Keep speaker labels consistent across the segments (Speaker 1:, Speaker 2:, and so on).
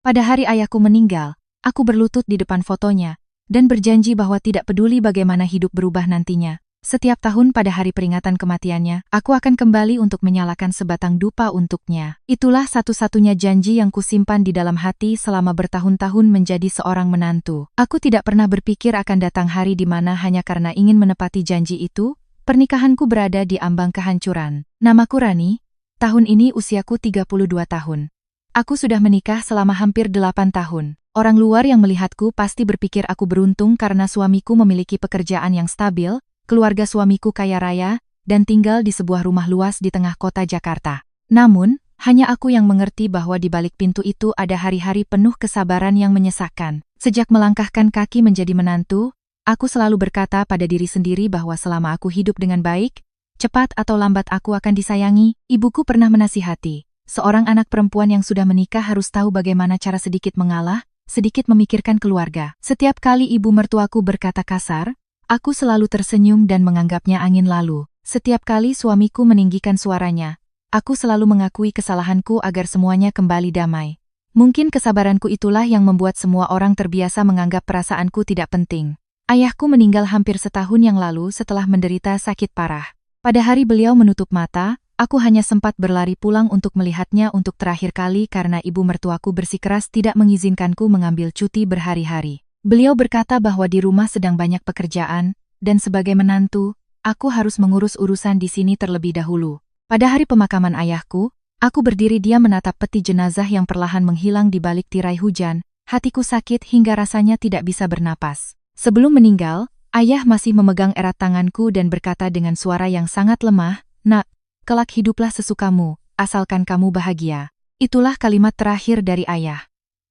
Speaker 1: Pada hari ayahku meninggal, aku berlutut di depan fotonya, dan berjanji bahwa tidak peduli bagaimana hidup berubah nantinya. Setiap tahun pada hari peringatan kematiannya, aku akan kembali untuk menyalakan sebatang dupa untuknya. Itulah satu-satunya janji yang kusimpan di dalam hati selama bertahun-tahun menjadi seorang menantu. Aku tidak pernah berpikir akan datang hari di mana hanya karena ingin menepati janji itu, pernikahanku berada di ambang kehancuran. Namaku Rani, tahun ini usiaku 32 tahun. Aku sudah menikah selama hampir 8 tahun. Orang luar yang melihatku pasti berpikir aku beruntung karena suamiku memiliki pekerjaan yang stabil, keluarga suamiku kaya raya, dan tinggal di sebuah rumah luas di tengah kota Jakarta. Namun, hanya aku yang mengerti bahwa di balik pintu itu ada hari-hari penuh kesabaran yang menyesakkan. Sejak melangkahkan kaki menjadi menantu, aku selalu berkata pada diri sendiri bahwa selama aku hidup dengan baik, cepat atau lambat aku akan disayangi. Ibuku pernah menasihati, seorang anak perempuan yang sudah menikah harus tahu bagaimana cara sedikit mengalah, sedikit memikirkan keluarga. Setiap kali ibu mertuaku berkata kasar, aku selalu tersenyum dan menganggapnya angin lalu. Setiap kali suamiku meninggikan suaranya, aku selalu mengakui kesalahanku agar semuanya kembali damai. Mungkin kesabaranku itulah yang membuat semua orang terbiasa menganggap perasaanku tidak penting. Ayahku meninggal hampir setahun yang lalu setelah menderita sakit parah. Pada hari beliau menutup mata, aku hanya sempat berlari pulang untuk melihatnya untuk terakhir kali karena ibu mertuaku bersikeras tidak mengizinkanku mengambil cuti berhari-hari. Beliau berkata bahwa di rumah sedang banyak pekerjaan, dan sebagai menantu, aku harus mengurus urusan di sini terlebih dahulu. Pada hari pemakaman ayahku, aku berdiri diam menatap peti jenazah yang perlahan menghilang di balik tirai hujan, hatiku sakit hingga rasanya tidak bisa bernapas. Sebelum meninggal, ayah masih memegang erat tanganku dan berkata dengan suara yang sangat lemah, "Nak, kelak hiduplah sesukamu, asalkan kamu bahagia." Itulah kalimat terakhir dari ayah.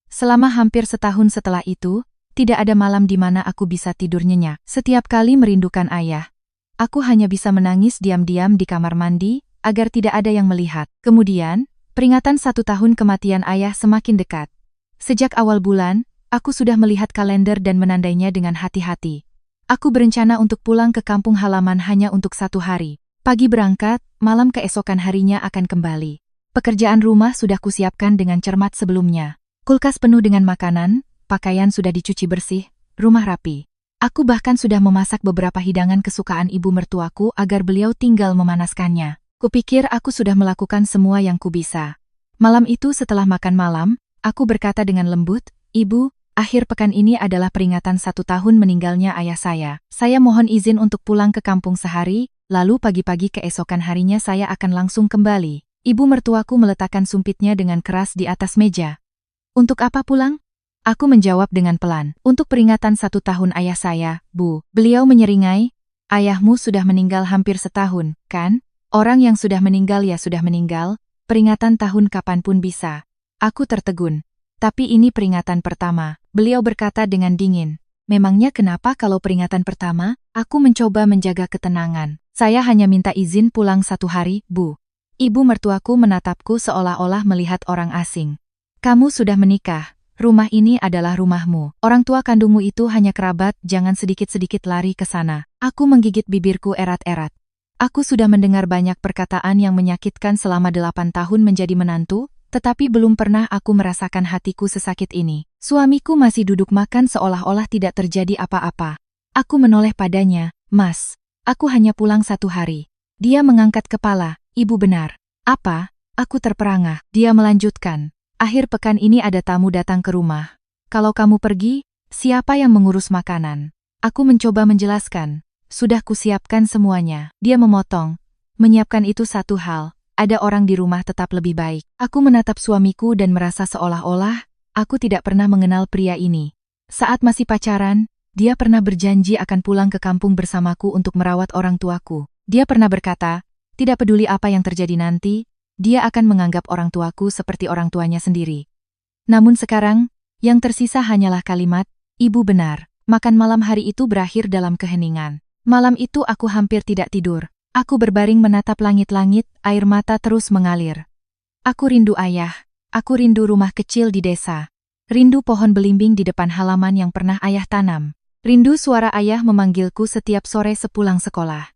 Speaker 1: Selama hampir setahun setelah itu, tidak ada malam di mana aku bisa tidur nyenyak. Setiap kali merindukan ayah, aku hanya bisa menangis diam-diam di kamar mandi, agar tidak ada yang melihat. Kemudian, peringatan 1 tahun kematian ayah semakin dekat. Sejak awal bulan, aku sudah melihat kalender dan menandainya dengan hati-hati. Aku berencana untuk pulang ke kampung halaman hanya untuk 1 hari. Pagi berangkat, malam keesokan harinya akan kembali. Pekerjaan rumah sudah kusiapkan dengan cermat sebelumnya. Kulkas penuh dengan makanan, pakaian sudah dicuci bersih, rumah rapi. Aku bahkan sudah memasak beberapa hidangan kesukaan ibu mertuaku agar beliau tinggal memanaskannya. Kupikir aku sudah melakukan semua yang kubisa. Malam itu setelah makan malam, aku berkata dengan lembut, "Ibu, akhir pekan ini adalah peringatan 1 tahun meninggalnya ayah saya. Saya mohon izin untuk pulang ke kampung sehari, lalu pagi-pagi keesokan harinya saya akan langsung kembali." Ibu mertuaku meletakkan sumpitnya dengan keras di atas meja. "Untuk apa pulang?" Aku menjawab dengan pelan, "Untuk peringatan 1 tahun ayah saya, Bu." Beliau menyeringai, "Ayahmu sudah meninggal hampir setahun, kan? Orang yang sudah meninggal ya sudah meninggal, peringatan tahun kapanpun bisa." Aku tertegun. "Tapi ini peringatan pertama," beliau berkata dengan dingin. "Memangnya kenapa kalau peringatan pertama?" Aku mencoba menjaga ketenangan. "Saya hanya minta izin pulang 1 hari, Bu." Ibu mertuaku menatapku seolah-olah melihat orang asing. "Kamu sudah menikah. Rumah ini adalah rumahmu. Orang tua kandungmu itu hanya kerabat, jangan sedikit-sedikit lari ke sana." Aku menggigit bibirku erat-erat. Aku sudah mendengar banyak perkataan yang menyakitkan selama 8 tahun menjadi menantu, tetapi belum pernah aku merasakan hatiku sesakit ini. Suamiku masih duduk makan seolah-olah tidak terjadi apa-apa. Aku menoleh padanya, "Mas, aku hanya pulang 1 hari." Dia mengangkat kepala, "Ibu benar." "Apa?" Aku terperangah. Dia melanjutkan, "Akhir pekan ini ada tamu datang ke rumah. Kalau kamu pergi, siapa yang mengurus makanan?" Aku mencoba menjelaskan, "Sudah kusiapkan semuanya." Dia memotong, "Menyiapkan itu satu hal, ada orang di rumah tetap lebih baik." Aku menatap suamiku dan merasa seolah-olah aku tidak pernah mengenal pria ini. Saat masih pacaran, dia pernah berjanji akan pulang ke kampung bersamaku untuk merawat orang tuaku. Dia pernah berkata, tidak peduli apa yang terjadi nanti, dia akan menganggap orang tuaku seperti orang tuanya sendiri. Namun sekarang, yang tersisa hanyalah kalimat, "Ibu benar." Makan malam hari itu berakhir dalam keheningan. Malam itu aku hampir tidak tidur. Aku berbaring menatap langit-langit, air mata terus mengalir. Aku rindu ayah. Aku rindu rumah kecil di desa. Rindu pohon belimbing di depan halaman yang pernah ayah tanam. Rindu suara ayah memanggilku setiap sore sepulang sekolah.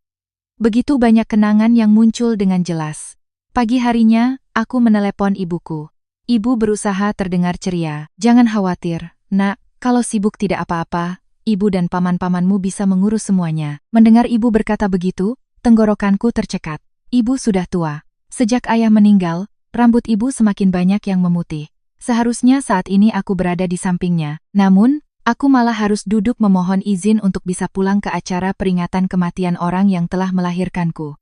Speaker 1: Begitu banyak kenangan yang muncul dengan jelas. Pagi harinya, aku menelepon ibuku. Ibu berusaha terdengar ceria. Jangan khawatir, nak, kalau sibuk tidak apa-apa, ibu dan paman-pamanmu bisa mengurus semuanya. Mendengar ibu berkata begitu, tenggorokanku tercekat. Ibu sudah tua. Sejak ayah meninggal, rambut ibu semakin banyak yang memutih. Seharusnya saat ini aku berada di sampingnya. Namun, aku malah harus duduk memohon izin untuk bisa pulang ke acara peringatan kematian orang yang telah melahirkanku.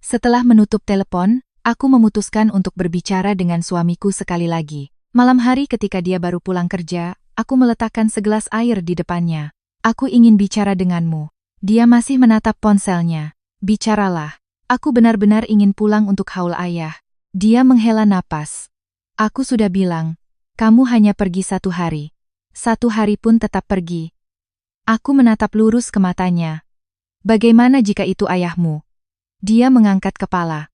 Speaker 1: Setelah menutup telepon, aku memutuskan untuk berbicara dengan suamiku sekali lagi. Malam hari ketika dia baru pulang kerja, aku meletakkan segelas air di depannya. Aku ingin bicara denganmu. Dia masih menatap ponselnya. Bicaralah. Aku benar-benar ingin pulang untuk haul ayah. Dia menghela napas. Aku sudah bilang, kamu hanya pergi 1 hari. 1 hari pun tetap pergi. Aku menatap lurus ke matanya. Bagaimana jika itu ayahmu? Dia mengangkat kepala.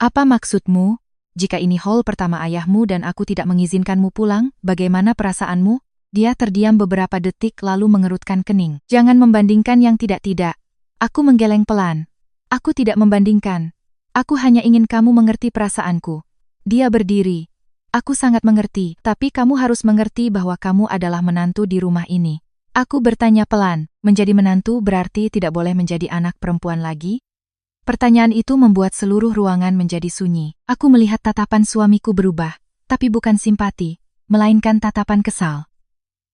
Speaker 1: Apa maksudmu? Jika ini haul pertama ayahmu dan aku tidak mengizinkanmu pulang, bagaimana perasaanmu? Dia terdiam beberapa detik lalu mengerutkan kening. Jangan membandingkan yang tidak-tidak. Aku menggeleng pelan. Aku tidak membandingkan. Aku hanya ingin kamu mengerti perasaanku. Dia berdiri. Aku sangat mengerti, tapi kamu harus mengerti bahwa kamu adalah menantu di rumah ini. Aku bertanya pelan, menjadi menantu berarti tidak boleh menjadi anak perempuan lagi? Pertanyaan itu membuat seluruh ruangan menjadi sunyi. Aku melihat tatapan suamiku berubah, tapi bukan simpati, melainkan tatapan kesal.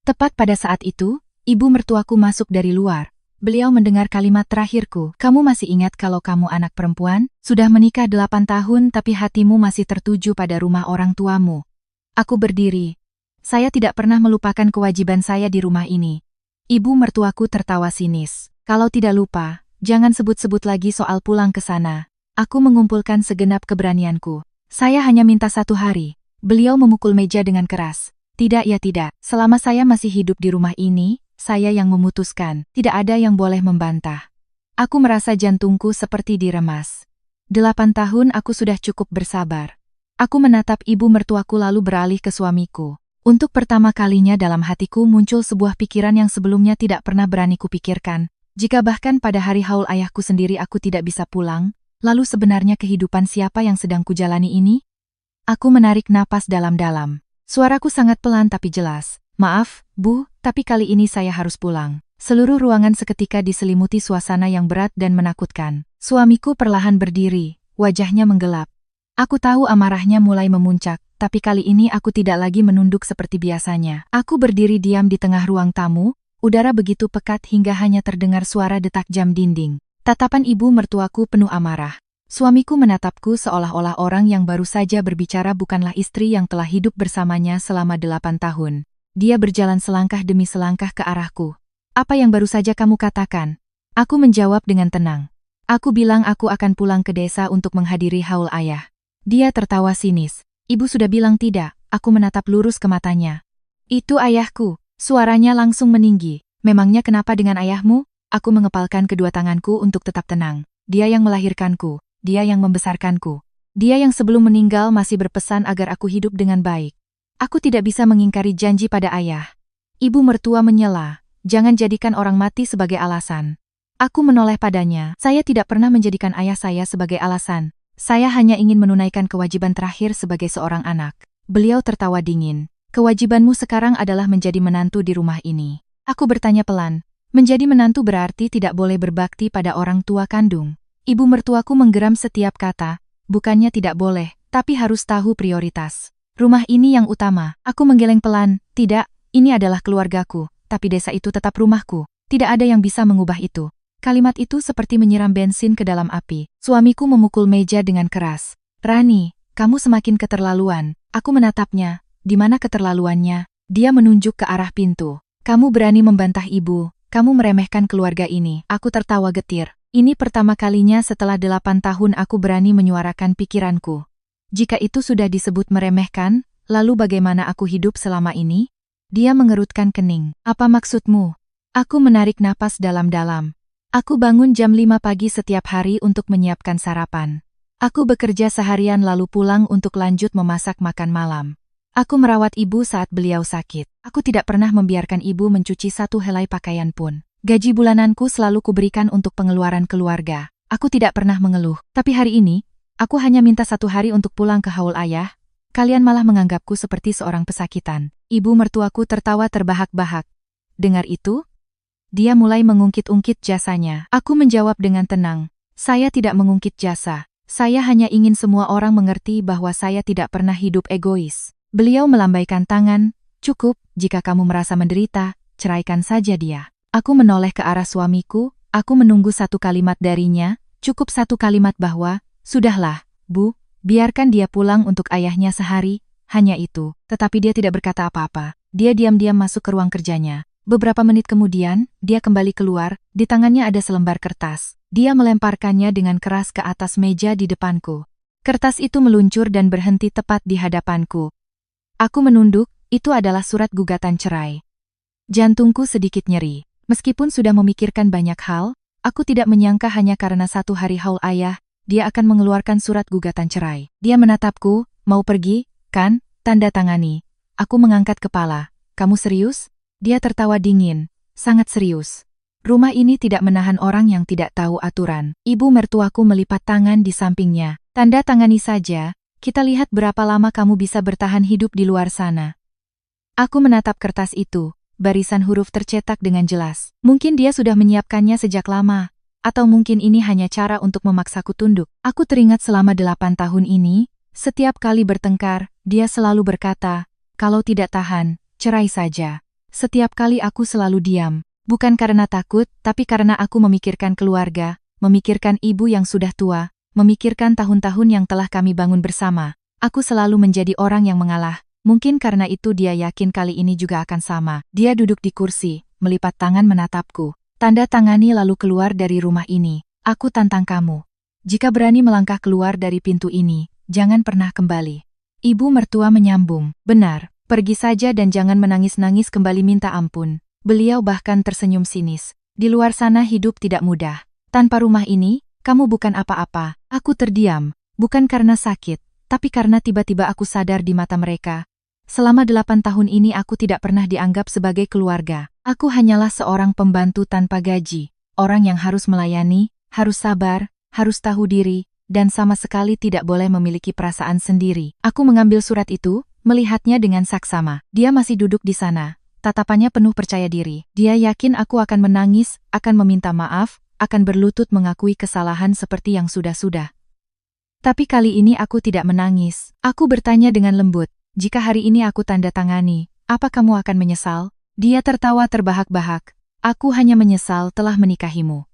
Speaker 1: Tepat pada saat itu, ibu mertuaku masuk dari luar. Beliau mendengar kalimat terakhirku. Kamu masih ingat kalau kamu anak perempuan? Sudah menikah 8 tahun tapi hatimu masih tertuju pada rumah orang tuamu. Aku berdiri. Saya tidak pernah melupakan kewajiban saya di rumah ini. Ibu mertuaku tertawa sinis. Kalau tidak lupa, jangan sebut-sebut lagi soal pulang ke sana. Aku mengumpulkan segenap keberanianku. Saya hanya minta 1 hari. Beliau memukul meja dengan keras. Tidak ya tidak. Selama saya masih hidup di rumah ini, saya yang memutuskan. Tidak ada yang boleh membantah. Aku merasa jantungku seperti diremas. 8 tahun aku sudah cukup bersabar. Aku menatap ibu mertuaku lalu beralih ke suamiku. Untuk pertama kalinya dalam hatiku muncul sebuah pikiran yang sebelumnya tidak pernah berani kupikirkan. Jika bahkan pada hari haul ayahku sendiri aku tidak bisa pulang, lalu sebenarnya kehidupan siapa yang sedang kujalani ini? Aku menarik napas dalam-dalam. Suaraku sangat pelan tapi jelas. Maaf, Bu, tapi kali ini saya harus pulang. Seluruh ruangan seketika diselimuti suasana yang berat dan menakutkan. Suamiku perlahan berdiri, wajahnya menggelap. Aku tahu amarahnya mulai memuncak, tapi kali ini aku tidak lagi menunduk seperti biasanya. Aku berdiri diam di tengah ruang tamu. Udara begitu pekat hingga hanya terdengar suara detak jam dinding. Tatapan ibu mertuaku penuh amarah. Suamiku menatapku seolah-olah orang yang baru saja berbicara bukanlah istri yang telah hidup bersamanya selama 8 tahun. Dia berjalan selangkah demi selangkah ke arahku. Apa yang baru saja kamu katakan? Aku menjawab dengan tenang. Aku bilang aku akan pulang ke desa untuk menghadiri haul ayah. Dia tertawa sinis. Ibu sudah bilang tidak. Aku menatap lurus ke matanya. Itu ayahku. Suaranya langsung meninggi. Memangnya kenapa dengan ayahmu? Aku mengepalkan kedua tanganku untuk tetap tenang. Dia yang melahirkanku. Dia yang membesarkanku. Dia yang sebelum meninggal masih berpesan agar aku hidup dengan baik. Aku tidak bisa mengingkari janji pada ayah. Ibu mertua menyela. Jangan jadikan orang mati sebagai alasan. Aku menoleh padanya. Saya tidak pernah menjadikan ayah saya sebagai alasan. Saya hanya ingin menunaikan kewajiban terakhir sebagai seorang anak. Beliau tertawa dingin. Kewajibanmu sekarang adalah menjadi menantu di rumah ini. Aku bertanya pelan. Menjadi menantu berarti tidak boleh berbakti pada orang tua kandung. Ibu mertuaku menggeram setiap kata. Bukannya tidak boleh, tapi harus tahu prioritas. Rumah ini yang utama. Aku menggeleng pelan. Tidak, ini adalah keluargaku, tapi desa itu tetap rumahku. Tidak ada yang bisa mengubah itu. Kalimat itu seperti menyiram bensin ke dalam api. Suamiku memukul meja dengan keras. Rani, kamu semakin keterlaluan. Aku menatapnya. Di mana keterlaluannya? Dia menunjuk ke arah pintu. Kamu berani membantah ibu. Kamu meremehkan keluarga ini. Aku tertawa getir. Ini pertama kalinya setelah 8 tahun aku berani menyuarakan pikiranku. Jika itu sudah disebut meremehkan, lalu bagaimana aku hidup selama ini? Dia mengerutkan kening. Apa maksudmu? Aku menarik napas dalam-dalam. Aku bangun jam 5 pagi setiap hari untuk menyiapkan sarapan. Aku bekerja seharian lalu pulang untuk lanjut memasak makan malam. Aku merawat ibu saat beliau sakit. Aku tidak pernah membiarkan ibu mencuci satu helai pakaian pun. Gaji bulananku selalu kuberikan untuk pengeluaran keluarga. Aku tidak pernah mengeluh. Tapi hari ini, aku hanya minta 1 hari untuk pulang ke haul ayah. Kalian malah menganggapku seperti seorang pesakitan. Ibu mertuaku tertawa terbahak-bahak. Dengar itu, dia mulai mengungkit-ungkit jasanya. Aku menjawab dengan tenang. Saya tidak mengungkit jasa. Saya hanya ingin semua orang mengerti bahwa saya tidak pernah hidup egois. Beliau melambaikan tangan. Cukup, jika kamu merasa menderita, ceraikan saja dia. Aku menoleh ke arah suamiku. Aku menunggu satu kalimat darinya. Cukup satu kalimat bahwa, sudahlah, Bu. Biarkan dia pulang untuk ayahnya sehari, hanya itu. Tetapi dia tidak berkata apa-apa. Dia diam-diam masuk ke ruang kerjanya. Beberapa menit kemudian, dia kembali keluar, di tangannya ada selembar kertas. Dia melemparkannya dengan keras ke atas meja di depanku. Kertas itu meluncur dan berhenti tepat di hadapanku. Aku menunduk, itu adalah surat gugatan cerai. Jantungku sedikit nyeri. Meskipun sudah memikirkan banyak hal, aku tidak menyangka hanya karena satu hari haul ayah, dia akan mengeluarkan surat gugatan cerai. Dia menatapku, mau pergi, kan? Tanda tangani. Aku mengangkat kepala. Kamu serius? Dia tertawa dingin. Sangat serius. Rumah ini tidak menahan orang yang tidak tahu aturan. Ibu mertuaku melipat tangan di sampingnya. Tanda tangani saja, kita lihat berapa lama kamu bisa bertahan hidup di luar sana. Aku menatap kertas itu. Barisan huruf tercetak dengan jelas. Mungkin dia sudah menyiapkannya sejak lama. Atau mungkin ini hanya cara untuk memaksaku tunduk. Aku teringat selama 8 tahun ini, setiap kali bertengkar, dia selalu berkata, kalau tidak tahan, cerai saja. Setiap kali aku selalu diam. Bukan karena takut, tapi karena aku memikirkan keluarga, memikirkan ibu yang sudah tua, memikirkan tahun-tahun yang telah kami bangun bersama. Aku selalu menjadi orang yang mengalah. Mungkin karena itu dia yakin kali ini juga akan sama. Dia duduk di kursi, melipat tangan menatapku. Tanda tangani lalu keluar dari rumah ini. Aku tantang kamu. Jika berani melangkah keluar dari pintu ini, jangan pernah kembali. Ibu mertua menyambung. Benar, pergi saja dan jangan menangis-nangis kembali minta ampun. Beliau bahkan tersenyum sinis. Di luar sana hidup tidak mudah. Tanpa rumah ini, kamu bukan apa-apa. Aku terdiam, bukan karena sakit, tapi karena tiba-tiba aku sadar di mata mereka. Selama 8 tahun ini aku tidak pernah dianggap sebagai keluarga. Aku hanyalah seorang pembantu tanpa gaji. Orang yang harus melayani, harus sabar, harus tahu diri, dan sama sekali tidak boleh memiliki perasaan sendiri. Aku mengambil surat itu, melihatnya dengan saksama. Dia masih duduk di sana. Tatapannya penuh percaya diri. Dia yakin aku akan menangis, akan meminta maaf, akan berlutut mengakui kesalahan seperti yang sudah-sudah. Tapi kali ini aku tidak menangis. Aku bertanya dengan lembut. Jika hari ini aku tanda tangani, apa kamu akan menyesal? Dia tertawa terbahak-bahak. Aku hanya menyesal telah menikahimu.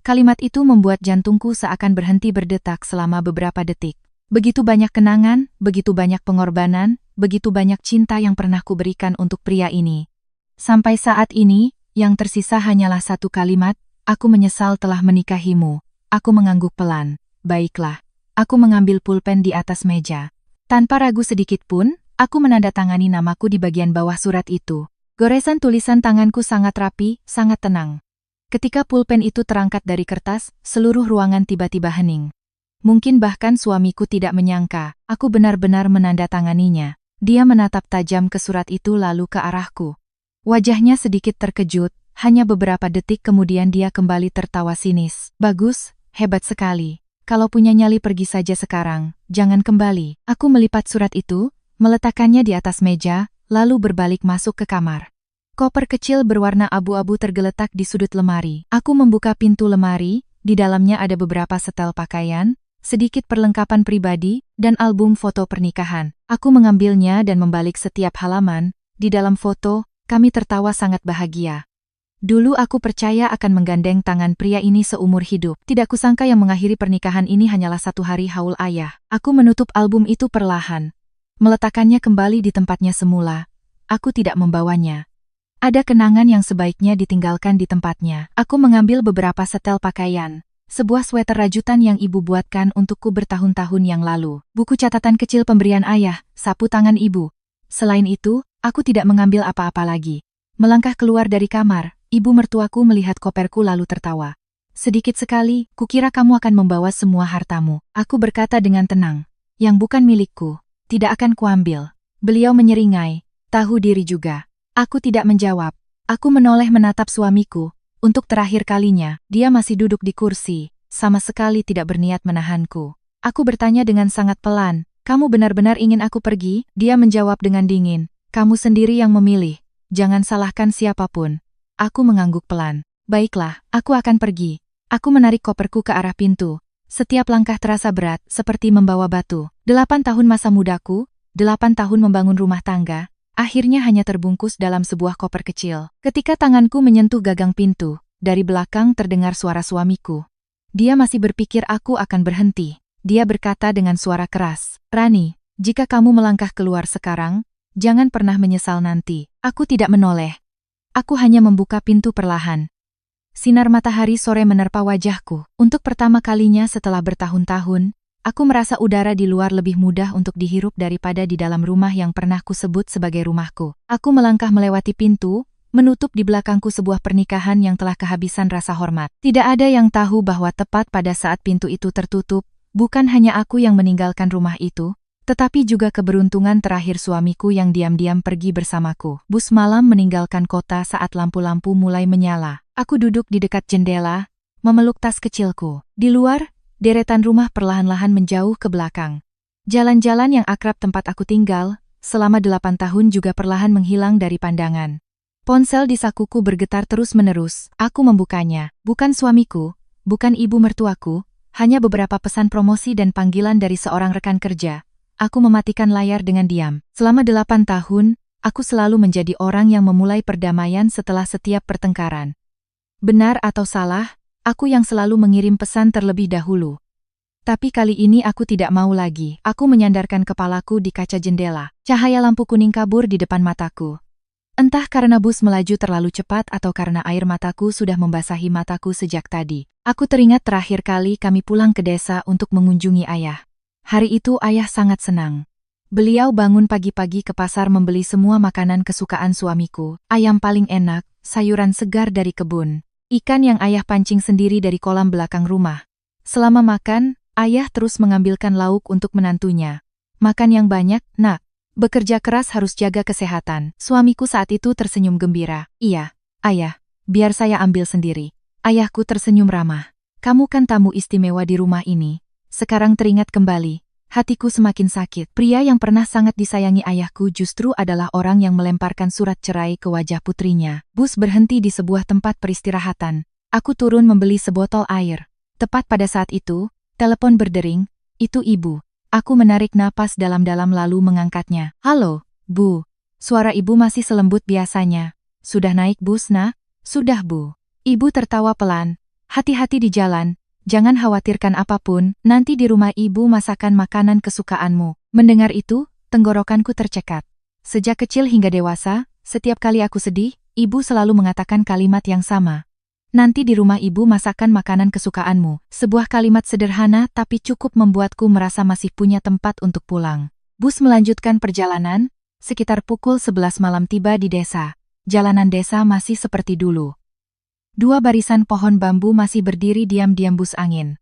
Speaker 1: Kalimat itu membuat jantungku seakan berhenti berdetak selama beberapa detik. Begitu banyak kenangan, begitu banyak pengorbanan, begitu banyak cinta yang pernah kuberikan untuk pria ini. Sampai saat ini, yang tersisa hanyalah satu kalimat, aku menyesal telah menikahimu. Aku mengangguk pelan. Baiklah. Aku mengambil pulpen di atas meja. Tanpa ragu sedikit pun, aku menandatangani namaku di bagian bawah surat itu. Goresan tulisan tanganku sangat rapi, sangat tenang. Ketika pulpen itu terangkat dari kertas, seluruh ruangan tiba-tiba hening. Mungkin bahkan suamiku tidak menyangka, aku benar-benar menandatanganinya. Dia menatap tajam ke surat itu lalu ke arahku. Wajahnya sedikit terkejut, hanya beberapa detik kemudian dia kembali tertawa sinis. Bagus, hebat sekali. Kalau punya nyali pergi saja sekarang, jangan kembali. Aku melipat surat itu, meletakkannya di atas meja, lalu berbalik masuk ke kamar. Koper kecil berwarna abu-abu tergeletak di sudut lemari. Aku membuka pintu lemari, di dalamnya ada beberapa setel pakaian, sedikit perlengkapan pribadi, dan album foto pernikahan. Aku mengambilnya dan membalik setiap halaman. Di dalam foto, kami tertawa sangat bahagia. Dulu aku percaya akan menggandeng tangan pria ini seumur hidup. Tidak kusangka yang mengakhiri pernikahan ini hanyalah satu hari haul ayah. Aku menutup album itu perlahan. Meletakkannya kembali di tempatnya semula. Aku tidak membawanya. Ada kenangan yang sebaiknya ditinggalkan di tempatnya. Aku mengambil beberapa setel pakaian. Sebuah sweater rajutan yang ibu buatkan untukku bertahun-tahun yang lalu. Buku catatan kecil pemberian ayah, sapu tangan ibu. Selain itu, aku tidak mengambil apa-apa lagi. Melangkah keluar dari kamar. Ibu mertuaku melihat koperku lalu tertawa. Sedikit sekali, kukira kamu akan membawa semua hartamu. Aku berkata dengan tenang. Yang bukan milikku, tidak akan kuambil. Beliau menyeringai, tahu diri juga. Aku tidak menjawab. Aku menoleh menatap suamiku. Untuk terakhir kalinya, dia masih duduk di kursi, sama sekali tidak berniat menahanku. Aku bertanya dengan sangat pelan, Kamu benar-benar ingin aku pergi? Dia menjawab dengan dingin. Kamu sendiri yang memilih. Jangan salahkan siapapun. Aku mengangguk pelan. Baiklah, aku akan pergi. Aku menarik koperku ke arah pintu. Setiap langkah terasa berat, seperti membawa batu. 8 tahun masa mudaku, 8 tahun membangun rumah tangga, akhirnya hanya terbungkus dalam sebuah koper kecil. Ketika tanganku menyentuh gagang pintu, dari belakang terdengar suara suamiku. Dia masih berpikir aku akan berhenti. Dia berkata dengan suara keras, Rani, jika kamu melangkah keluar sekarang, jangan pernah menyesal nanti. Aku tidak menoleh. Aku hanya membuka pintu perlahan. Sinar matahari sore menerpa wajahku. Untuk pertama kalinya setelah bertahun-tahun, aku merasa udara di luar lebih mudah untuk dihirup daripada di dalam rumah yang pernah kusebut sebagai rumahku. Aku melangkah melewati pintu, menutup di belakangku sebuah pernikahan yang telah kehabisan rasa hormat. Tidak ada yang tahu bahwa tepat pada saat pintu itu tertutup, bukan hanya aku yang meninggalkan rumah itu, tetapi juga keberuntungan terakhir suamiku yang diam-diam pergi bersamaku. Bus malam meninggalkan kota saat lampu-lampu mulai menyala. Aku duduk di dekat jendela, memeluk tas kecilku. Di luar, deretan rumah perlahan-lahan menjauh ke belakang. Jalan-jalan yang akrab tempat aku tinggal, selama 8 tahun juga perlahan menghilang dari pandangan. Ponsel di sakuku bergetar terus-menerus. Aku membukanya. Bukan suamiku, bukan ibu mertuaku, hanya beberapa pesan promosi dan panggilan dari seorang rekan kerja. Aku mematikan layar dengan diam. Selama 8 tahun, aku selalu menjadi orang yang memulai perdamaian setelah setiap pertengkaran. Benar atau salah, aku yang selalu mengirim pesan terlebih dahulu. Tapi kali ini aku tidak mau lagi. Aku menyandarkan kepalaku di kaca jendela. Cahaya lampu kuning kabur di depan mataku. Entah karena bus melaju terlalu cepat atau karena air mataku sudah membasahi mataku sejak tadi. Aku teringat terakhir kali kami pulang ke desa untuk mengunjungi ayah. Hari itu ayah sangat senang. Beliau bangun pagi-pagi ke pasar membeli semua makanan kesukaan suamiku. Ayam paling enak, sayuran segar dari kebun, ikan yang ayah pancing sendiri dari kolam belakang rumah. Selama makan, ayah terus mengambilkan lauk untuk menantunya. Makan yang banyak, nak. Bekerja keras harus jaga kesehatan. Suamiku saat itu tersenyum gembira. Iya, ayah, biar saya ambil sendiri. Ayahku tersenyum ramah. Kamu kan tamu istimewa di rumah ini. Sekarang teringat kembali, hatiku semakin sakit. Pria yang pernah sangat disayangi ayahku justru adalah orang yang melemparkan surat cerai ke wajah putrinya. Bus berhenti di sebuah tempat peristirahatan. Aku turun membeli sebotol air. Tepat pada saat itu, telepon berdering. Itu ibu. Aku menarik napas dalam-dalam lalu mengangkatnya. Halo, Bu. Suara ibu masih selembut biasanya. Sudah naik bus, nak? Sudah, Bu. Ibu tertawa pelan. Hati-hati di jalan. Jangan khawatirkan apapun, nanti di rumah ibu masakan makanan kesukaanmu. Mendengar itu, tenggorokanku tercekat. Sejak kecil hingga dewasa, setiap kali aku sedih, ibu selalu mengatakan kalimat yang sama. Nanti di rumah ibu masakan makanan kesukaanmu. Sebuah kalimat sederhana tapi cukup membuatku merasa masih punya tempat untuk pulang. Bus melanjutkan perjalanan, sekitar pukul 11 malam tiba di desa. Jalanan desa masih seperti dulu. 2 barisan pohon bambu masih berdiri diam di embus angin.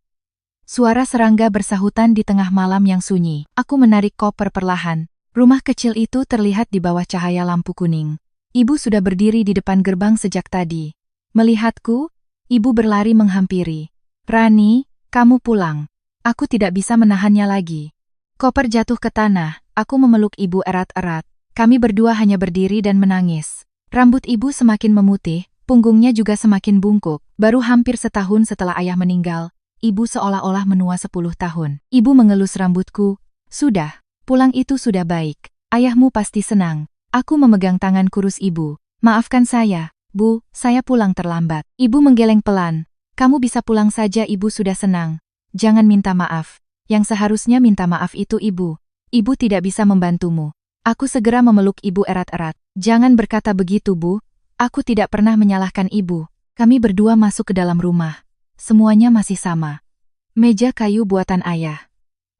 Speaker 1: Suara serangga bersahutan di tengah malam yang sunyi. Aku menarik koper perlahan. Rumah kecil itu terlihat di bawah cahaya lampu kuning. Ibu sudah berdiri di depan gerbang sejak tadi. Melihatku, ibu berlari menghampiri. Rani, kamu pulang. Aku tidak bisa menahannya lagi. Koper jatuh ke tanah, aku memeluk ibu erat-erat. Kami berdua hanya berdiri dan menangis. Rambut ibu semakin memutih, punggungnya juga semakin bungkuk. Baru hampir setahun setelah ayah meninggal, ibu seolah-olah menua 10 tahun. Ibu mengelus rambutku. Sudah, pulang itu sudah baik. Ayahmu pasti senang. Aku memegang tangan kurus ibu. Maafkan saya. Bu, saya pulang terlambat. Ibu menggeleng pelan. Kamu bisa pulang saja, ibu sudah senang. Jangan minta maaf. Yang seharusnya minta maaf itu ibu. Ibu tidak bisa membantumu. Aku segera memeluk ibu erat-erat. Jangan berkata begitu, Bu. Aku tidak pernah menyalahkan ibu. Kami berdua masuk ke dalam rumah. Semuanya masih sama. Meja kayu buatan ayah.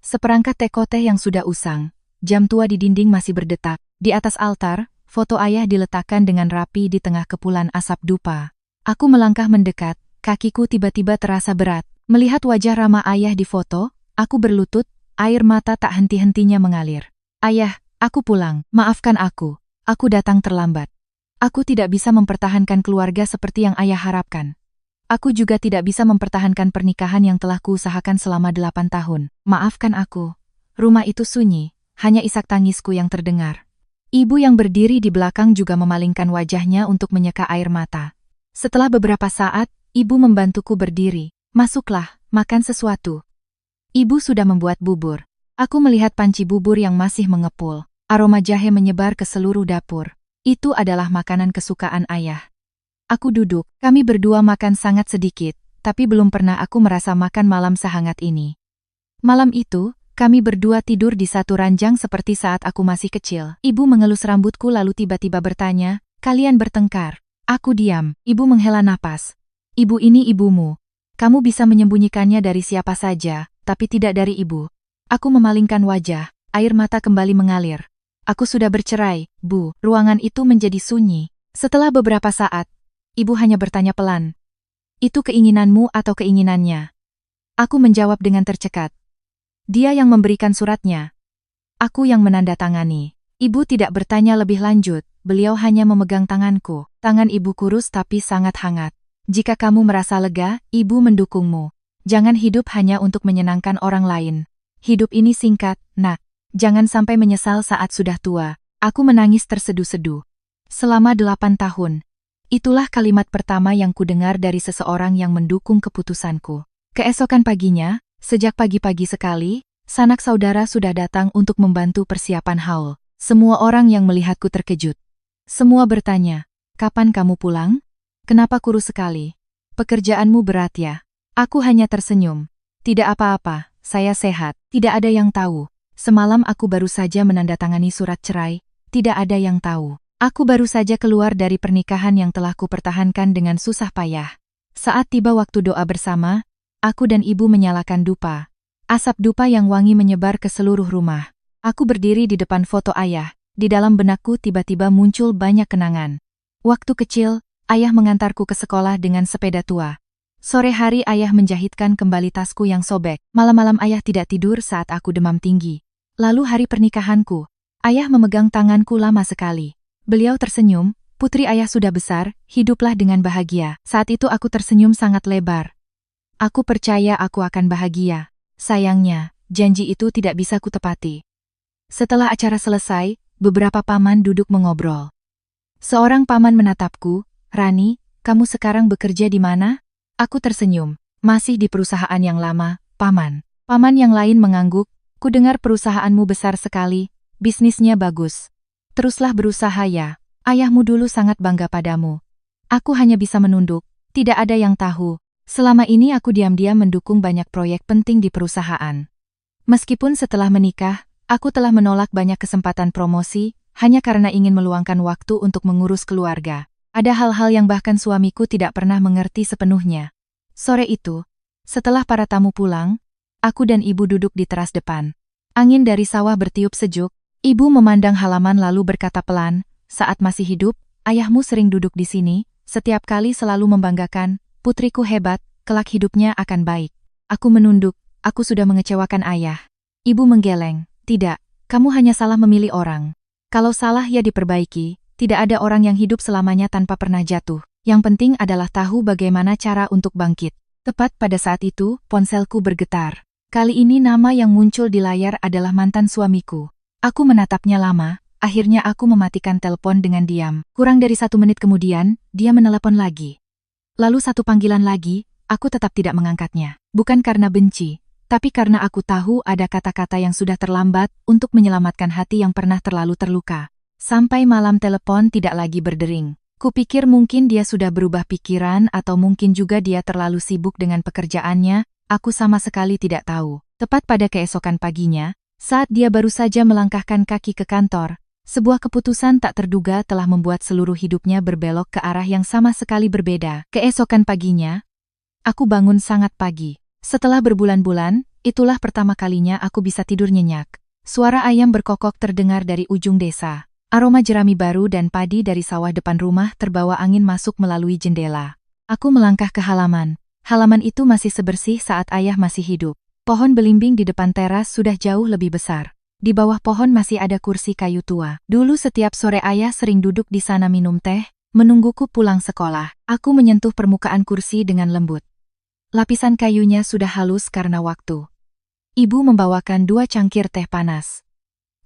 Speaker 1: Seperangkat teh yang sudah usang. Jam tua di dinding masih berdetak. Di atas altar, foto ayah diletakkan dengan rapi di tengah kepulan asap dupa. Aku melangkah mendekat, kakiku tiba-tiba terasa berat. Melihat wajah ramah ayah di foto, aku berlutut, air mata tak henti-hentinya mengalir. Ayah, aku pulang, maafkan aku. Aku datang terlambat. Aku tidak bisa mempertahankan keluarga seperti yang ayah harapkan. Aku juga tidak bisa mempertahankan pernikahan yang telah kuusahakan selama 8 tahun. Maafkan aku. rumah itu sunyi, hanya isak tangisku yang terdengar. Ibu yang berdiri di belakang juga memalingkan wajahnya untuk menyeka air mata. Setelah beberapa saat, ibu membantuku berdiri. Masuklah, makan sesuatu. Ibu sudah membuat bubur. Aku melihat panci bubur yang masih mengepul. Aroma jahe menyebar ke seluruh dapur. Itu adalah makanan kesukaan ayah. Aku duduk, kami berdua makan sangat sedikit, tapi belum pernah aku merasa makan malam sehangat ini. Malam itu, kami berdua tidur di satu ranjang seperti saat aku masih kecil. Ibu mengelus rambutku lalu tiba-tiba bertanya, "Kalian bertengkar?" Aku diam. Ibu menghela napas. "Ibu ini ibumu. Kamu bisa menyembunyikannya dari siapa saja, tapi tidak dari ibu." Aku memalingkan wajah, air mata kembali mengalir. "Aku sudah bercerai, Bu." Ruangan itu menjadi sunyi. Setelah beberapa saat, ibu hanya bertanya pelan, "Itu keinginanmu atau keinginannya?" Aku menjawab dengan tercekat. "Dia yang memberikan suratnya. Aku yang menandatangani." Ibu tidak bertanya lebih lanjut, beliau hanya memegang tanganku. Tangan ibu kurus tapi sangat hangat. "Jika kamu merasa lega, ibu mendukungmu. Jangan hidup hanya untuk menyenangkan orang lain. Hidup ini singkat, nak. Jangan sampai menyesal saat sudah tua." Aku menangis terseduh-seduh. Selama 8 tahun. Itulah kalimat pertama yang kudengar dari seseorang yang mendukung keputusanku. Keesokan paginya, sejak pagi-pagi sekali, sanak saudara sudah datang untuk membantu persiapan haul. Semua orang yang melihatku terkejut. Semua bertanya, "Kapan kamu pulang? Kenapa kurus sekali? Pekerjaanmu berat ya?" Aku hanya tersenyum. "Tidak apa-apa, saya sehat." Tidak ada yang tahu. Semalam aku baru saja menandatangani surat cerai. Tidak ada yang tahu. Aku baru saja keluar dari pernikahan yang telah kupertahankan dengan susah payah. Saat tiba waktu doa bersama, aku dan ibu menyalakan dupa. Asap dupa yang wangi menyebar ke seluruh rumah. Aku berdiri di depan foto ayah. Di dalam benakku tiba-tiba muncul banyak kenangan. Waktu kecil, ayah mengantarku ke sekolah dengan sepeda tua. Sore hari ayah menjahitkan kembali tasku yang sobek. Malam-malam ayah tidak tidur saat aku demam tinggi. Lalu hari pernikahanku, ayah memegang tanganku lama sekali. Beliau tersenyum, "Putri ayah sudah besar, hiduplah dengan bahagia." Saat itu aku tersenyum sangat lebar. Aku percaya aku akan bahagia. Sayangnya, janji itu tidak bisa kutepati. Setelah acara selesai, beberapa paman duduk mengobrol. Seorang paman menatapku, "Rani, kamu sekarang bekerja di mana?" Aku tersenyum. "Masih di perusahaan yang lama, paman." Paman yang lain mengangguk, "Ku dengar perusahaanmu besar sekali, bisnisnya bagus. Teruslah berusaha ya. Ayahmu dulu sangat bangga padamu." Aku hanya bisa menunduk, tidak ada yang tahu. Selama ini aku diam-diam mendukung banyak proyek penting di perusahaan. Meskipun setelah menikah, aku telah menolak banyak kesempatan promosi, hanya karena ingin meluangkan waktu untuk mengurus keluarga. Ada hal-hal yang bahkan suamiku tidak pernah mengerti sepenuhnya. Sore itu, setelah para tamu pulang, aku dan ibu duduk di teras depan. Angin dari sawah bertiup sejuk, ibu memandang halaman lalu berkata pelan, "Saat masih hidup, ayahmu sering duduk di sini, setiap kali selalu membanggakan, 'Putriku hebat, kelak hidupnya akan baik.'" Aku menunduk, aku sudah mengecewakan ayah. Ibu menggeleng, "Tidak, kamu hanya salah memilih orang. Kalau salah ya diperbaiki. Tidak ada orang yang hidup selamanya tanpa pernah jatuh. Yang penting adalah tahu bagaimana cara untuk bangkit." Tepat pada saat itu, ponselku bergetar. Kali ini nama yang muncul di layar adalah mantan suamiku. Aku menatapnya lama, akhirnya aku mematikan telepon dengan diam. Kurang dari 1 menit kemudian, dia menelepon lagi. Lalu satu panggilan lagi, aku tetap tidak mengangkatnya. Bukan karena benci, tapi karena aku tahu ada kata-kata yang sudah terlambat untuk menyelamatkan hati yang pernah terlalu terluka. Sampai malam telepon tidak lagi berdering. Kupikir mungkin dia sudah berubah pikiran atau mungkin juga dia terlalu sibuk dengan pekerjaannya, aku sama sekali tidak tahu. Tepat pada keesokan paginya, saat dia baru saja melangkahkan kaki ke kantor, sebuah keputusan tak terduga telah membuat seluruh hidupnya berbelok ke arah yang sama sekali berbeda. Keesokan paginya, aku bangun sangat pagi. Setelah berbulan-bulan, itulah pertama kalinya aku bisa tidur nyenyak. Suara ayam berkokok terdengar dari ujung desa. Aroma jerami baru dan padi dari sawah depan rumah terbawa angin masuk melalui jendela. Aku melangkah ke halaman. Halaman itu masih sebersih saat ayah masih hidup. Pohon belimbing di depan teras sudah jauh lebih besar. Di bawah pohon masih ada kursi kayu tua. Dulu setiap sore ayah sering duduk di sana minum teh, menungguku pulang sekolah. Aku menyentuh permukaan kursi dengan lembut. Lapisan kayunya sudah halus karena waktu. Ibu membawakan 2 cangkir teh panas.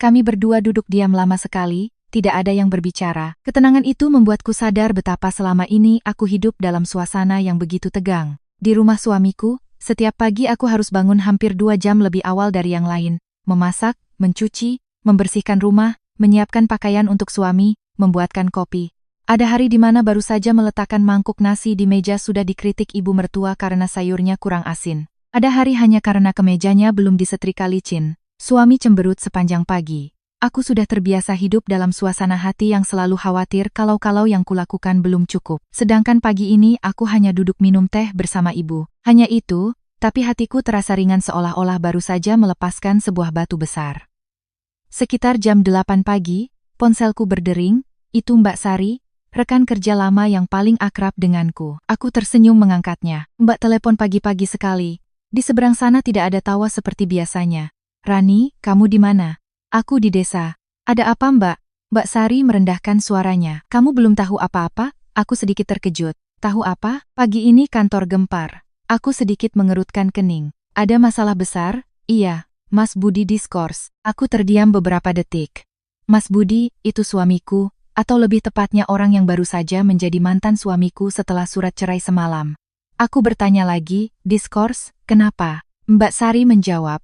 Speaker 1: Kami berdua duduk diam lama sekali, tidak ada yang berbicara. Ketenangan itu membuatku sadar betapa selama ini aku hidup dalam suasana yang begitu tegang. Di rumah suamiku, setiap pagi aku harus bangun hampir 2 jam lebih awal dari yang lain. Memasak, mencuci, membersihkan rumah, menyiapkan pakaian untuk suami, membuatkan kopi. Ada hari di mana baru saja meletakkan mangkuk nasi di meja sudah dikritik ibu mertua karena sayurnya kurang asin. Ada hari hanya karena kemejanya belum disetrika licin. Suami cemberut sepanjang pagi. Aku sudah terbiasa hidup dalam suasana hati yang selalu khawatir kalau-kalau yang kulakukan belum cukup. Sedangkan pagi ini aku hanya duduk minum teh bersama ibu. Hanya itu, tapi hatiku terasa ringan seolah-olah baru saja melepaskan sebuah batu besar. Sekitar jam 8 pagi, ponselku berdering, itu Mbak Sari, rekan kerja lama yang paling akrab denganku. Aku tersenyum mengangkatnya. Mbak telepon pagi-pagi sekali. Di seberang sana tidak ada tawa seperti biasanya. Rani, kamu di mana? Aku di desa. Ada apa Mbak? Mbak Sari merendahkan suaranya. Kamu belum tahu apa-apa? Aku sedikit terkejut. Tahu apa? Pagi ini kantor gempar. Aku sedikit mengerutkan kening. Ada masalah besar? Iya, Mas Budi diskors. Aku terdiam beberapa detik. Mas Budi, itu suamiku, atau lebih tepatnya orang yang baru saja menjadi mantan suamiku setelah surat cerai semalam. Aku bertanya lagi, diskors, kenapa? Mbak Sari menjawab.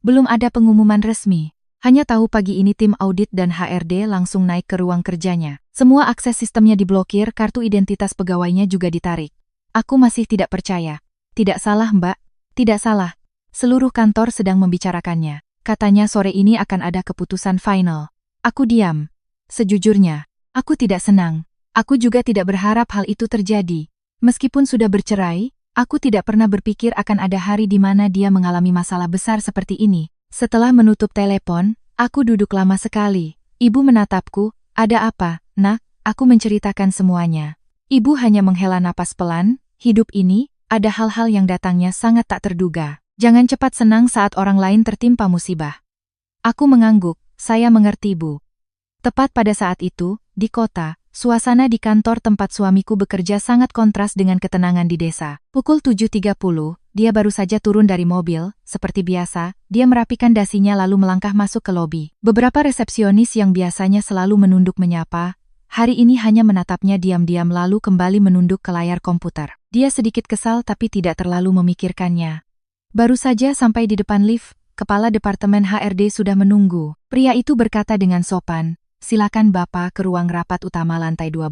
Speaker 1: Belum ada pengumuman resmi. Hanya tahu pagi ini tim audit dan HRD langsung naik ke ruang kerjanya. Semua akses sistemnya diblokir, kartu identitas pegawainya juga ditarik. Aku masih tidak percaya. Tidak salah Mbak, tidak salah. Seluruh kantor sedang membicarakannya. Katanya sore ini akan ada keputusan final. Aku diam. Sejujurnya, aku tidak senang. Aku juga tidak berharap hal itu terjadi. Meskipun sudah bercerai, aku tidak pernah berpikir akan ada hari di mana dia mengalami masalah besar seperti ini. Setelah menutup telepon, aku duduk lama sekali. Ibu menatapku, ada apa, nak? Aku menceritakan semuanya. Ibu hanya menghela napas pelan, hidup ini, ada hal-hal yang datangnya sangat tak terduga. Jangan cepat senang saat orang lain tertimpa musibah. Aku mengangguk, saya mengerti Bu. Tepat pada saat itu, di kota, suasana di kantor tempat suamiku bekerja sangat kontras dengan ketenangan di desa. Pukul 7.30, dia baru saja turun dari mobil, seperti biasa, dia merapikan dasinya lalu melangkah masuk ke lobi. Beberapa resepsionis yang biasanya selalu menunduk menyapa, hari ini hanya menatapnya diam-diam lalu kembali menunduk ke layar komputer. Dia sedikit kesal tapi tidak terlalu memikirkannya. Baru saja sampai di depan lift, kepala departemen HRD sudah menunggu. Pria itu berkata dengan sopan, silakan Bapak ke ruang rapat utama lantai 12.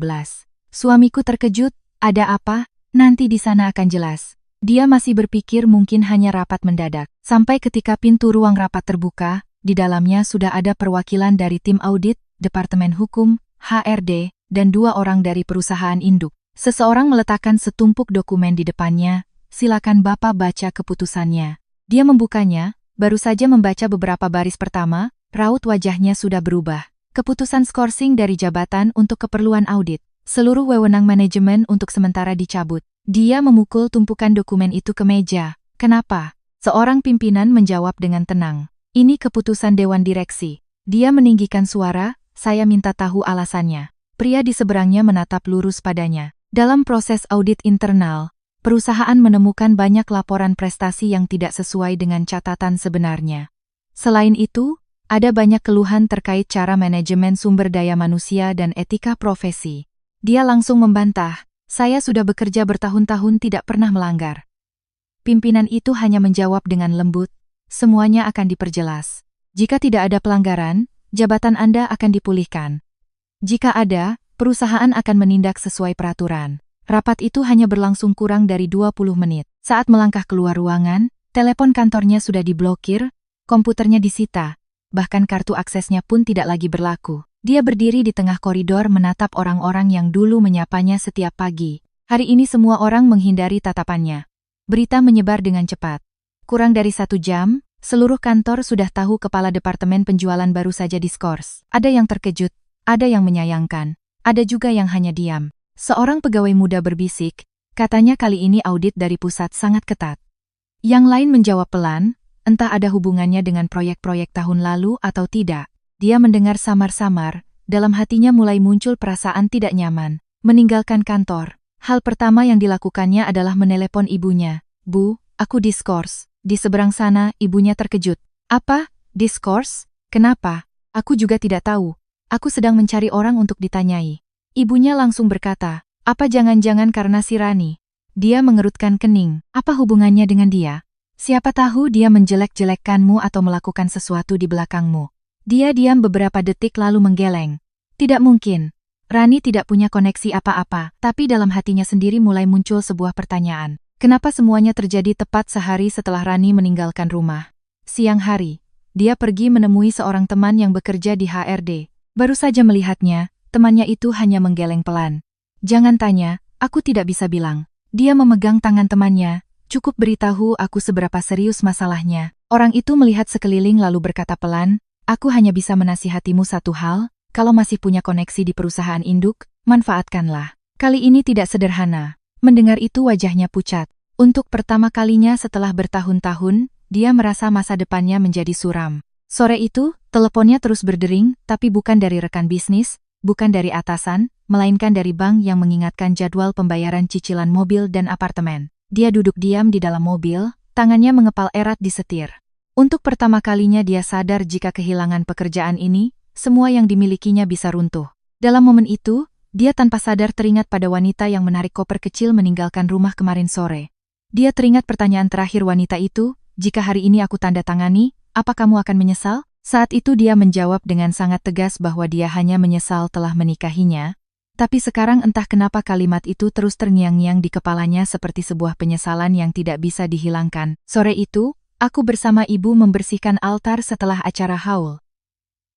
Speaker 1: Suamiku terkejut, ada apa? Nanti di sana akan jelas. Dia masih berpikir mungkin hanya rapat mendadak. Sampai ketika pintu ruang rapat terbuka, di dalamnya sudah ada perwakilan dari tim audit, departemen hukum, HRD, dan 2 orang dari perusahaan induk. Seseorang meletakkan setumpuk dokumen di depannya, silakan Bapak baca keputusannya. Dia membukanya, baru saja membaca beberapa baris pertama, raut wajahnya sudah berubah. Keputusan skorsing dari jabatan untuk keperluan audit. Seluruh wewenang manajemen untuk sementara dicabut. Dia memukul tumpukan dokumen itu ke meja. Kenapa? Seorang pimpinan menjawab dengan tenang. Ini keputusan Dewan Direksi. Dia meninggikan suara, saya minta tahu alasannya. Pria di seberangnya menatap lurus padanya. Dalam proses audit internal, perusahaan menemukan banyak laporan prestasi yang tidak sesuai dengan catatan sebenarnya. Selain itu, ada banyak keluhan terkait cara manajemen sumber daya manusia dan etika profesi. Dia langsung membantah, saya sudah bekerja bertahun-tahun tidak pernah melanggar. Pimpinan itu hanya menjawab dengan lembut, semuanya akan diperjelas. Jika tidak ada pelanggaran, jabatan Anda akan dipulihkan. Jika ada, perusahaan akan menindak sesuai peraturan. Rapat itu hanya berlangsung kurang dari 20 menit. Saat melangkah keluar ruangan, telepon kantornya sudah diblokir, komputernya disita, bahkan kartu aksesnya pun tidak lagi berlaku. Dia berdiri di tengah koridor menatap orang-orang yang dulu menyapanya setiap pagi. Hari ini semua orang menghindari tatapannya. Berita menyebar dengan cepat. Kurang dari 1 jam, seluruh kantor sudah tahu kepala departemen penjualan baru saja diskors. Ada yang terkejut, ada yang menyayangkan, ada juga yang hanya diam. Seorang pegawai muda berbisik, katanya kali ini audit dari pusat sangat ketat. Yang lain menjawab pelan, entah ada hubungannya dengan proyek-proyek tahun lalu atau tidak. Dia mendengar samar-samar, dalam hatinya mulai muncul perasaan tidak nyaman. Meninggalkan kantor, hal pertama yang dilakukannya adalah menelepon ibunya. Bu, aku diskors. Di seberang sana, ibunya terkejut. Apa? Diskors? Kenapa? Aku juga tidak tahu. Aku sedang mencari orang untuk ditanyai. Ibunya langsung berkata, apa jangan-jangan karena si Rani? Dia mengerutkan kening. Apa hubungannya dengan dia? Siapa tahu dia menjelek-jelekkanmu atau melakukan sesuatu di belakangmu. Dia diam beberapa detik lalu menggeleng. Tidak mungkin. Rani tidak punya koneksi apa-apa, tapi dalam hatinya sendiri mulai muncul sebuah pertanyaan. Kenapa semuanya terjadi tepat sehari setelah Rani meninggalkan rumah? Siang hari, dia pergi menemui seorang teman yang bekerja di HRD. Baru saja melihatnya, temannya itu hanya menggeleng pelan. Jangan tanya, aku tidak bisa bilang. Dia memegang tangan temannya, cukup beritahu aku seberapa serius masalahnya. Orang itu melihat sekeliling lalu berkata pelan, aku hanya bisa menasihatimu satu hal, kalau masih punya koneksi di perusahaan induk, manfaatkanlah. Kali ini tidak sederhana. Mendengar itu wajahnya pucat. Untuk pertama kalinya setelah bertahun-tahun, dia merasa masa depannya menjadi suram. Sore itu, teleponnya terus berdering, tapi bukan dari rekan bisnis, bukan dari atasan, melainkan dari bank yang mengingatkan jadwal pembayaran cicilan mobil dan apartemen. Dia duduk diam di dalam mobil, tangannya mengepal erat di setir. Untuk pertama kalinya dia sadar jika kehilangan pekerjaan ini, semua yang dimilikinya bisa runtuh. Dalam momen itu, dia tanpa sadar teringat pada wanita yang menarik koper kecil meninggalkan rumah kemarin sore. Dia teringat pertanyaan terakhir wanita itu, jika hari ini aku tanda tangani, apa kamu akan menyesal? Saat itu dia menjawab dengan sangat tegas bahwa dia hanya menyesal telah menikahinya. Tapi sekarang entah kenapa kalimat itu terus terngiang-ngiang di kepalanya seperti sebuah penyesalan yang tidak bisa dihilangkan. Sore itu, aku bersama ibu membersihkan altar setelah acara haul.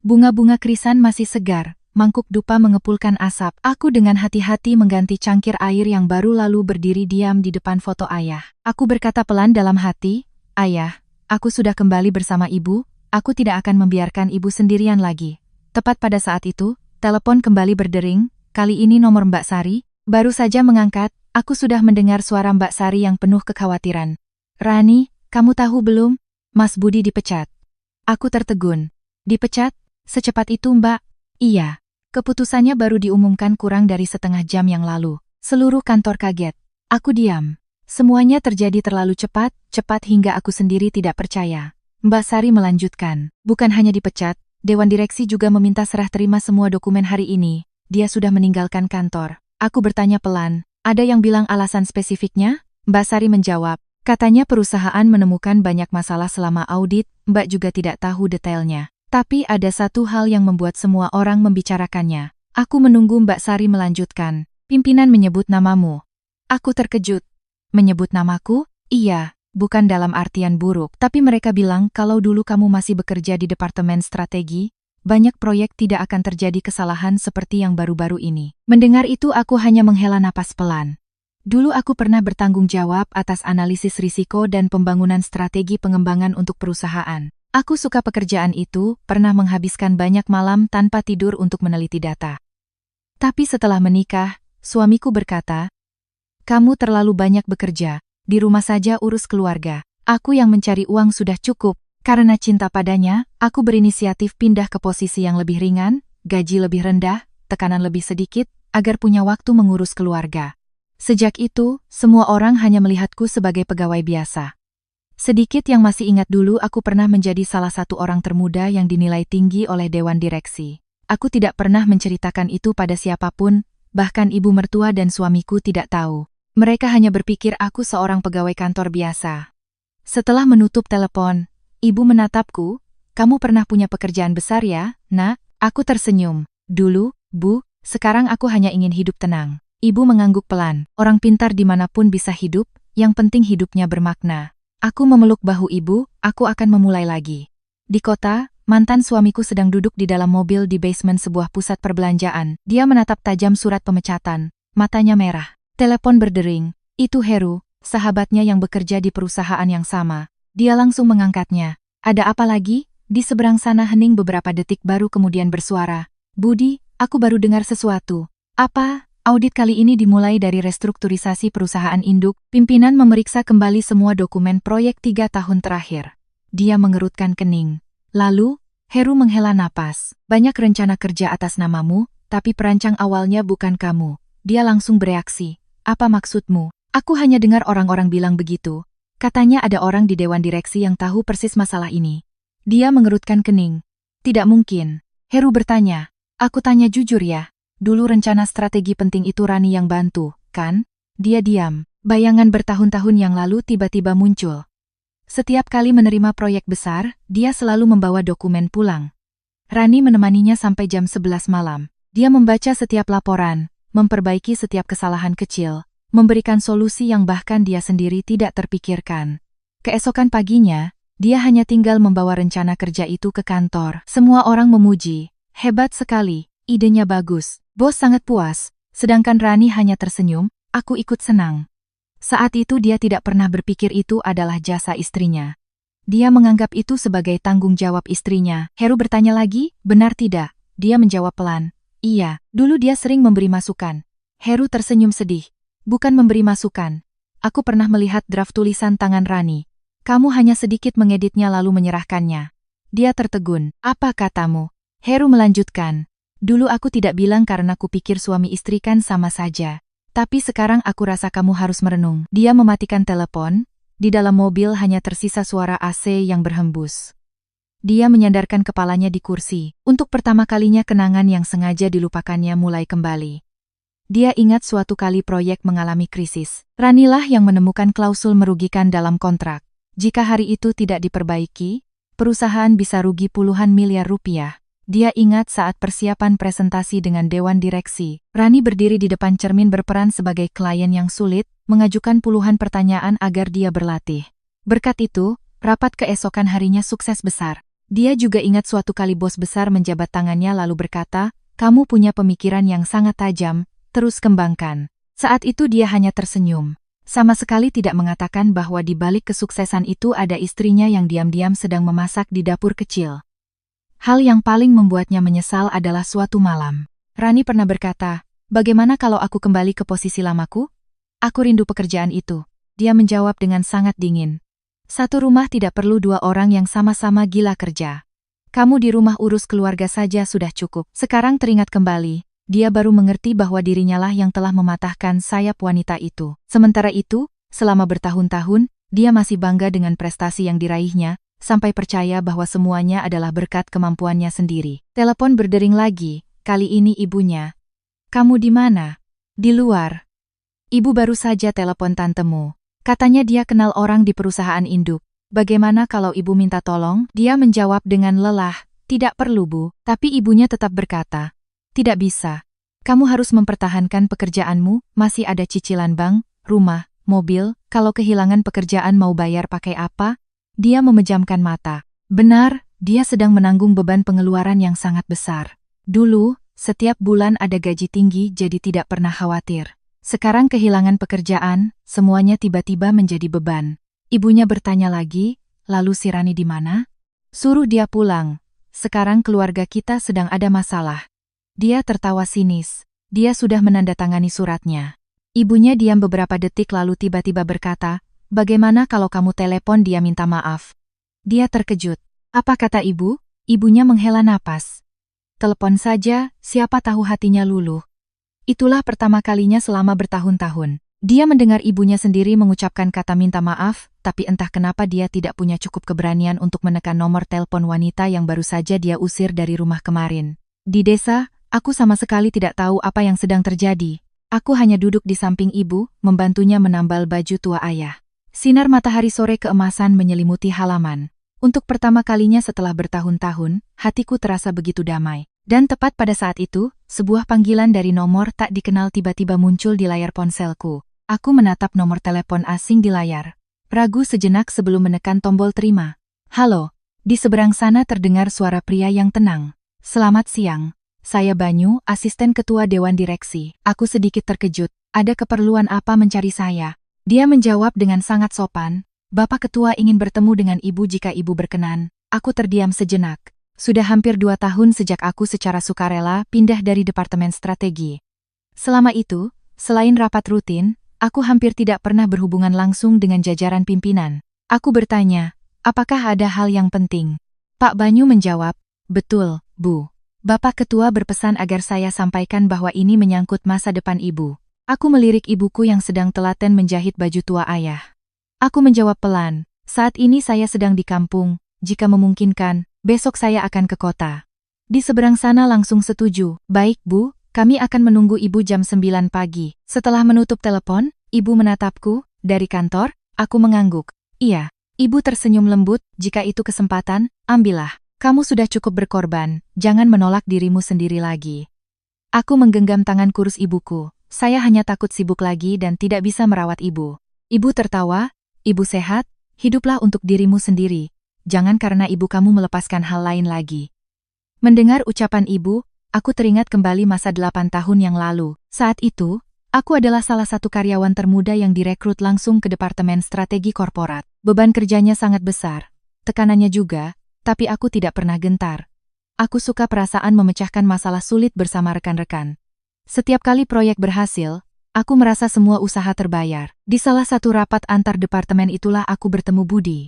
Speaker 1: Bunga-bunga krisan masih segar, mangkuk dupa mengepulkan asap. Aku dengan hati-hati mengganti cangkir air yang baru lalu berdiri diam di depan foto ayah. Aku berkata pelan dalam hati, Ayah, aku sudah kembali bersama ibu, aku tidak akan membiarkan ibu sendirian lagi. Tepat pada saat itu, telepon kembali berdering, kali ini nomor Mbak Sari. Baru saja mengangkat, aku sudah mendengar suara Mbak Sari yang penuh kekhawatiran. Rani, kamu tahu belum? Mas Budi dipecat. Aku tertegun. Dipecat? Secepat itu Mbak? Iya. Keputusannya baru diumumkan kurang dari setengah jam yang lalu. Seluruh kantor kaget. Aku diam. Semuanya terjadi terlalu cepat hingga aku sendiri tidak percaya. Mbak Sari melanjutkan. Bukan hanya dipecat, Dewan Direksi juga meminta serah terima semua dokumen hari ini. Dia sudah meninggalkan kantor. Aku bertanya pelan, ada yang bilang alasan spesifiknya? Mbak Sari menjawab, katanya perusahaan menemukan banyak masalah selama audit, Mbak juga tidak tahu detailnya. Tapi ada satu hal yang membuat semua orang membicarakannya. Aku menunggu Mbak Sari melanjutkan. Pimpinan menyebut namamu. Aku terkejut. Menyebut namaku? Iya, bukan dalam artian buruk, tapi mereka bilang kalau dulu kamu masih bekerja di Departemen Strategi, banyak proyek tidak akan terjadi kesalahan seperti yang baru-baru ini. Mendengar itu aku hanya menghela napas pelan. Dulu aku pernah bertanggung jawab atas analisis risiko dan pembangunan strategi pengembangan untuk perusahaan. Aku suka pekerjaan itu, pernah menghabiskan banyak malam tanpa tidur untuk meneliti data. Tapi setelah menikah, suamiku berkata, kamu terlalu banyak bekerja, di rumah saja urus keluarga. Aku yang mencari uang sudah cukup. Karena cinta padanya, aku berinisiatif pindah ke posisi yang lebih ringan, gaji lebih rendah, tekanan lebih sedikit, agar punya waktu mengurus keluarga. Sejak itu, semua orang hanya melihatku sebagai pegawai biasa. Sedikit yang masih ingat dulu aku pernah menjadi salah satu orang termuda yang dinilai tinggi oleh Dewan Direksi. Aku tidak pernah menceritakan itu pada siapapun, bahkan ibu mertua dan suamiku tidak tahu. Mereka hanya berpikir aku seorang pegawai kantor biasa. Setelah menutup telepon, ibu menatapku, kamu pernah punya pekerjaan besar ya, nak? Aku tersenyum. Dulu, Bu, sekarang aku hanya ingin hidup tenang. Ibu mengangguk pelan. Orang pintar dimanapun bisa hidup, yang penting hidupnya bermakna. Aku memeluk bahu ibu, aku akan memulai lagi. Di kota, mantan suamiku sedang duduk di dalam mobil di basement sebuah pusat perbelanjaan. Dia menatap tajam surat pemecatan, matanya merah. Telepon berdering. Itu Heru, sahabatnya yang bekerja di perusahaan yang sama. Dia langsung mengangkatnya. Ada apa lagi? Di seberang sana hening beberapa detik baru kemudian bersuara. Budi, aku baru dengar sesuatu. Apa? Audit kali ini dimulai dari restrukturisasi perusahaan induk. Pimpinan memeriksa kembali semua dokumen proyek 3 tahun terakhir. Dia mengerutkan kening. Lalu, Heru menghela napas. Banyak rencana kerja atas namamu, tapi perancang awalnya bukan kamu. Dia langsung bereaksi. Apa maksudmu? Aku hanya dengar orang-orang bilang begitu. Katanya ada orang di dewan direksi yang tahu persis masalah ini. Dia mengerutkan kening. Tidak mungkin. Heru bertanya. Aku tanya jujur ya. Dulu rencana strategi penting itu Rani yang bantu, kan? Dia diam. Bayangan bertahun-tahun yang lalu tiba-tiba muncul. Setiap kali menerima proyek besar, dia selalu membawa dokumen pulang. Rani menemaninya sampai jam 11 malam. Dia membaca setiap laporan, memperbaiki setiap kesalahan kecil, memberikan solusi yang bahkan dia sendiri tidak terpikirkan. Keesokan paginya, dia hanya tinggal membawa rencana kerja itu ke kantor. Semua orang memuji. Hebat sekali, idenya bagus. Bos sangat puas, sedangkan Rani hanya tersenyum. Aku ikut senang. Saat itu dia tidak pernah berpikir itu adalah jasa istrinya. Dia menganggap itu sebagai tanggung jawab istrinya. Heru bertanya lagi, benar tidak? Dia menjawab pelan. Iya, dulu dia sering memberi masukan. Heru tersenyum sedih. Bukan memberi masukan. Aku pernah melihat draft tulisan tangan Rani. Kamu hanya sedikit mengeditnya lalu menyerahkannya. Dia tertegun. Apa katamu? Heru melanjutkan. Dulu aku tidak bilang karena kupikir suami istri kan sama saja. Tapi sekarang aku rasa kamu harus merenung. Dia mematikan telepon. Di dalam mobil hanya tersisa suara AC yang berhembus. Dia menyandarkan kepalanya di kursi. Untuk pertama kalinya kenangan yang sengaja dilupakannya mulai kembali. Dia ingat suatu kali proyek mengalami krisis. Ranilah yang menemukan klausul merugikan dalam kontrak. Jika hari itu tidak diperbaiki, perusahaan bisa rugi puluhan miliar rupiah. Dia ingat saat persiapan presentasi dengan dewan direksi. Rani berdiri di depan cermin berperan sebagai klien yang sulit, mengajukan puluhan pertanyaan agar dia berlatih. Berkat itu, rapat keesokan harinya sukses besar. Dia juga ingat suatu kali bos besar menjabat tangannya lalu berkata, kamu punya pemikiran yang sangat tajam, terus kembangkan. Saat itu dia hanya tersenyum. Sama sekali tidak mengatakan bahwa di balik kesuksesan itu ada istrinya yang diam-diam sedang memasak di dapur kecil. Hal yang paling membuatnya menyesal adalah suatu malam. Rani pernah berkata, bagaimana kalau aku kembali ke posisi lamaku? Aku rindu pekerjaan itu. Dia menjawab dengan sangat dingin. Satu rumah tidak perlu dua orang yang sama-sama gila kerja. Kamu di rumah urus keluarga saja sudah cukup. Sekarang teringat kembali. Dia baru mengerti bahwa dirinya lah yang telah mematahkan sayap wanita itu. Sementara itu, selama bertahun-tahun, dia masih bangga dengan prestasi yang diraihnya, sampai percaya bahwa semuanya adalah berkat kemampuannya sendiri. Telepon berdering lagi, kali ini ibunya. Kamu di mana? Di luar. Ibu baru saja telepon tantemu. Katanya dia kenal orang di perusahaan induk. Bagaimana kalau ibu minta tolong? Dia menjawab dengan lelah, tidak perlu bu. Tapi ibunya tetap berkata, tidak bisa. Kamu harus mempertahankan pekerjaanmu, masih ada cicilan bank, rumah, mobil, kalau kehilangan pekerjaan mau bayar pakai apa? Dia memejamkan mata. Benar, dia sedang menanggung beban pengeluaran yang sangat besar. Dulu, setiap bulan ada gaji tinggi jadi tidak pernah khawatir. Sekarang kehilangan pekerjaan, semuanya tiba-tiba menjadi beban. Ibunya bertanya lagi, lalu si Rani di mana? Suruh dia pulang. Sekarang keluarga kita sedang ada masalah. Dia tertawa sinis. Dia sudah menandatangani suratnya. Ibunya diam beberapa detik lalu tiba-tiba berkata, bagaimana kalau kamu telepon dia minta maaf? Dia terkejut. Apa kata ibu? Ibunya menghela napas. Telepon saja, siapa tahu hatinya luluh. Itulah pertama kalinya selama bertahun-tahun. Dia mendengar ibunya sendiri mengucapkan kata minta maaf, tapi entah kenapa dia tidak punya cukup keberanian untuk menekan nomor telepon wanita yang baru saja dia usir dari rumah kemarin. Di desa, aku sama sekali tidak tahu apa yang sedang terjadi. Aku hanya duduk di samping ibu, membantunya menambal baju tua ayah. Sinar matahari sore keemasan menyelimuti halaman. Untuk pertama kalinya setelah bertahun-tahun, hatiku terasa begitu damai. Dan tepat pada saat itu, sebuah panggilan dari nomor tak dikenal tiba-tiba muncul di layar ponselku. Aku menatap nomor telepon asing di layar. Ragu sejenak sebelum menekan tombol terima. Halo, di seberang sana terdengar suara pria yang tenang. Selamat siang. Saya Banyu, asisten ketua dewan direksi. Aku sedikit terkejut. Ada keperluan apa mencari saya? Dia menjawab dengan sangat sopan. Bapak ketua ingin bertemu dengan ibu jika ibu berkenan. Aku terdiam sejenak. Sudah hampir 2 tahun sejak aku secara sukarela pindah dari departemen strategi. Selama itu, selain rapat rutin, aku hampir tidak pernah berhubungan langsung dengan jajaran pimpinan. Aku bertanya, apakah ada hal yang penting? Pak Banyu menjawab, betul, Bu. Bapak ketua berpesan agar saya sampaikan bahwa ini menyangkut masa depan ibu. Aku melirik ibuku yang sedang telaten menjahit baju tua ayah. Aku menjawab pelan. Saat ini saya sedang di kampung. Jika memungkinkan, besok saya akan ke kota. Di seberang sana langsung setuju. Baik, Bu, kami akan menunggu Ibu jam 9 pagi. Setelah menutup telepon, Ibu menatapku. Dari kantor, aku mengangguk. Iya. Ibu tersenyum lembut. Jika itu kesempatan, ambillah. Kamu sudah cukup berkorban. Jangan menolak dirimu sendiri lagi. Aku menggenggam tangan kurus ibuku. Saya hanya takut sibuk lagi dan tidak bisa merawat ibu. Ibu tertawa. Ibu sehat, hiduplah untuk dirimu sendiri. Jangan karena ibu kamu melepaskan hal lain lagi. Mendengar ucapan ibu, aku teringat kembali masa 8 tahun yang lalu. Saat itu, aku adalah salah satu karyawan termuda yang direkrut langsung ke Departemen Strategi Korporat. Beban kerjanya sangat besar. Tekanannya juga, tapi aku tidak pernah gentar. Aku suka perasaan memecahkan masalah sulit bersama rekan-rekan. Setiap kali proyek berhasil, aku merasa semua usaha terbayar. Di salah satu rapat antar departemen itulah aku bertemu Budi.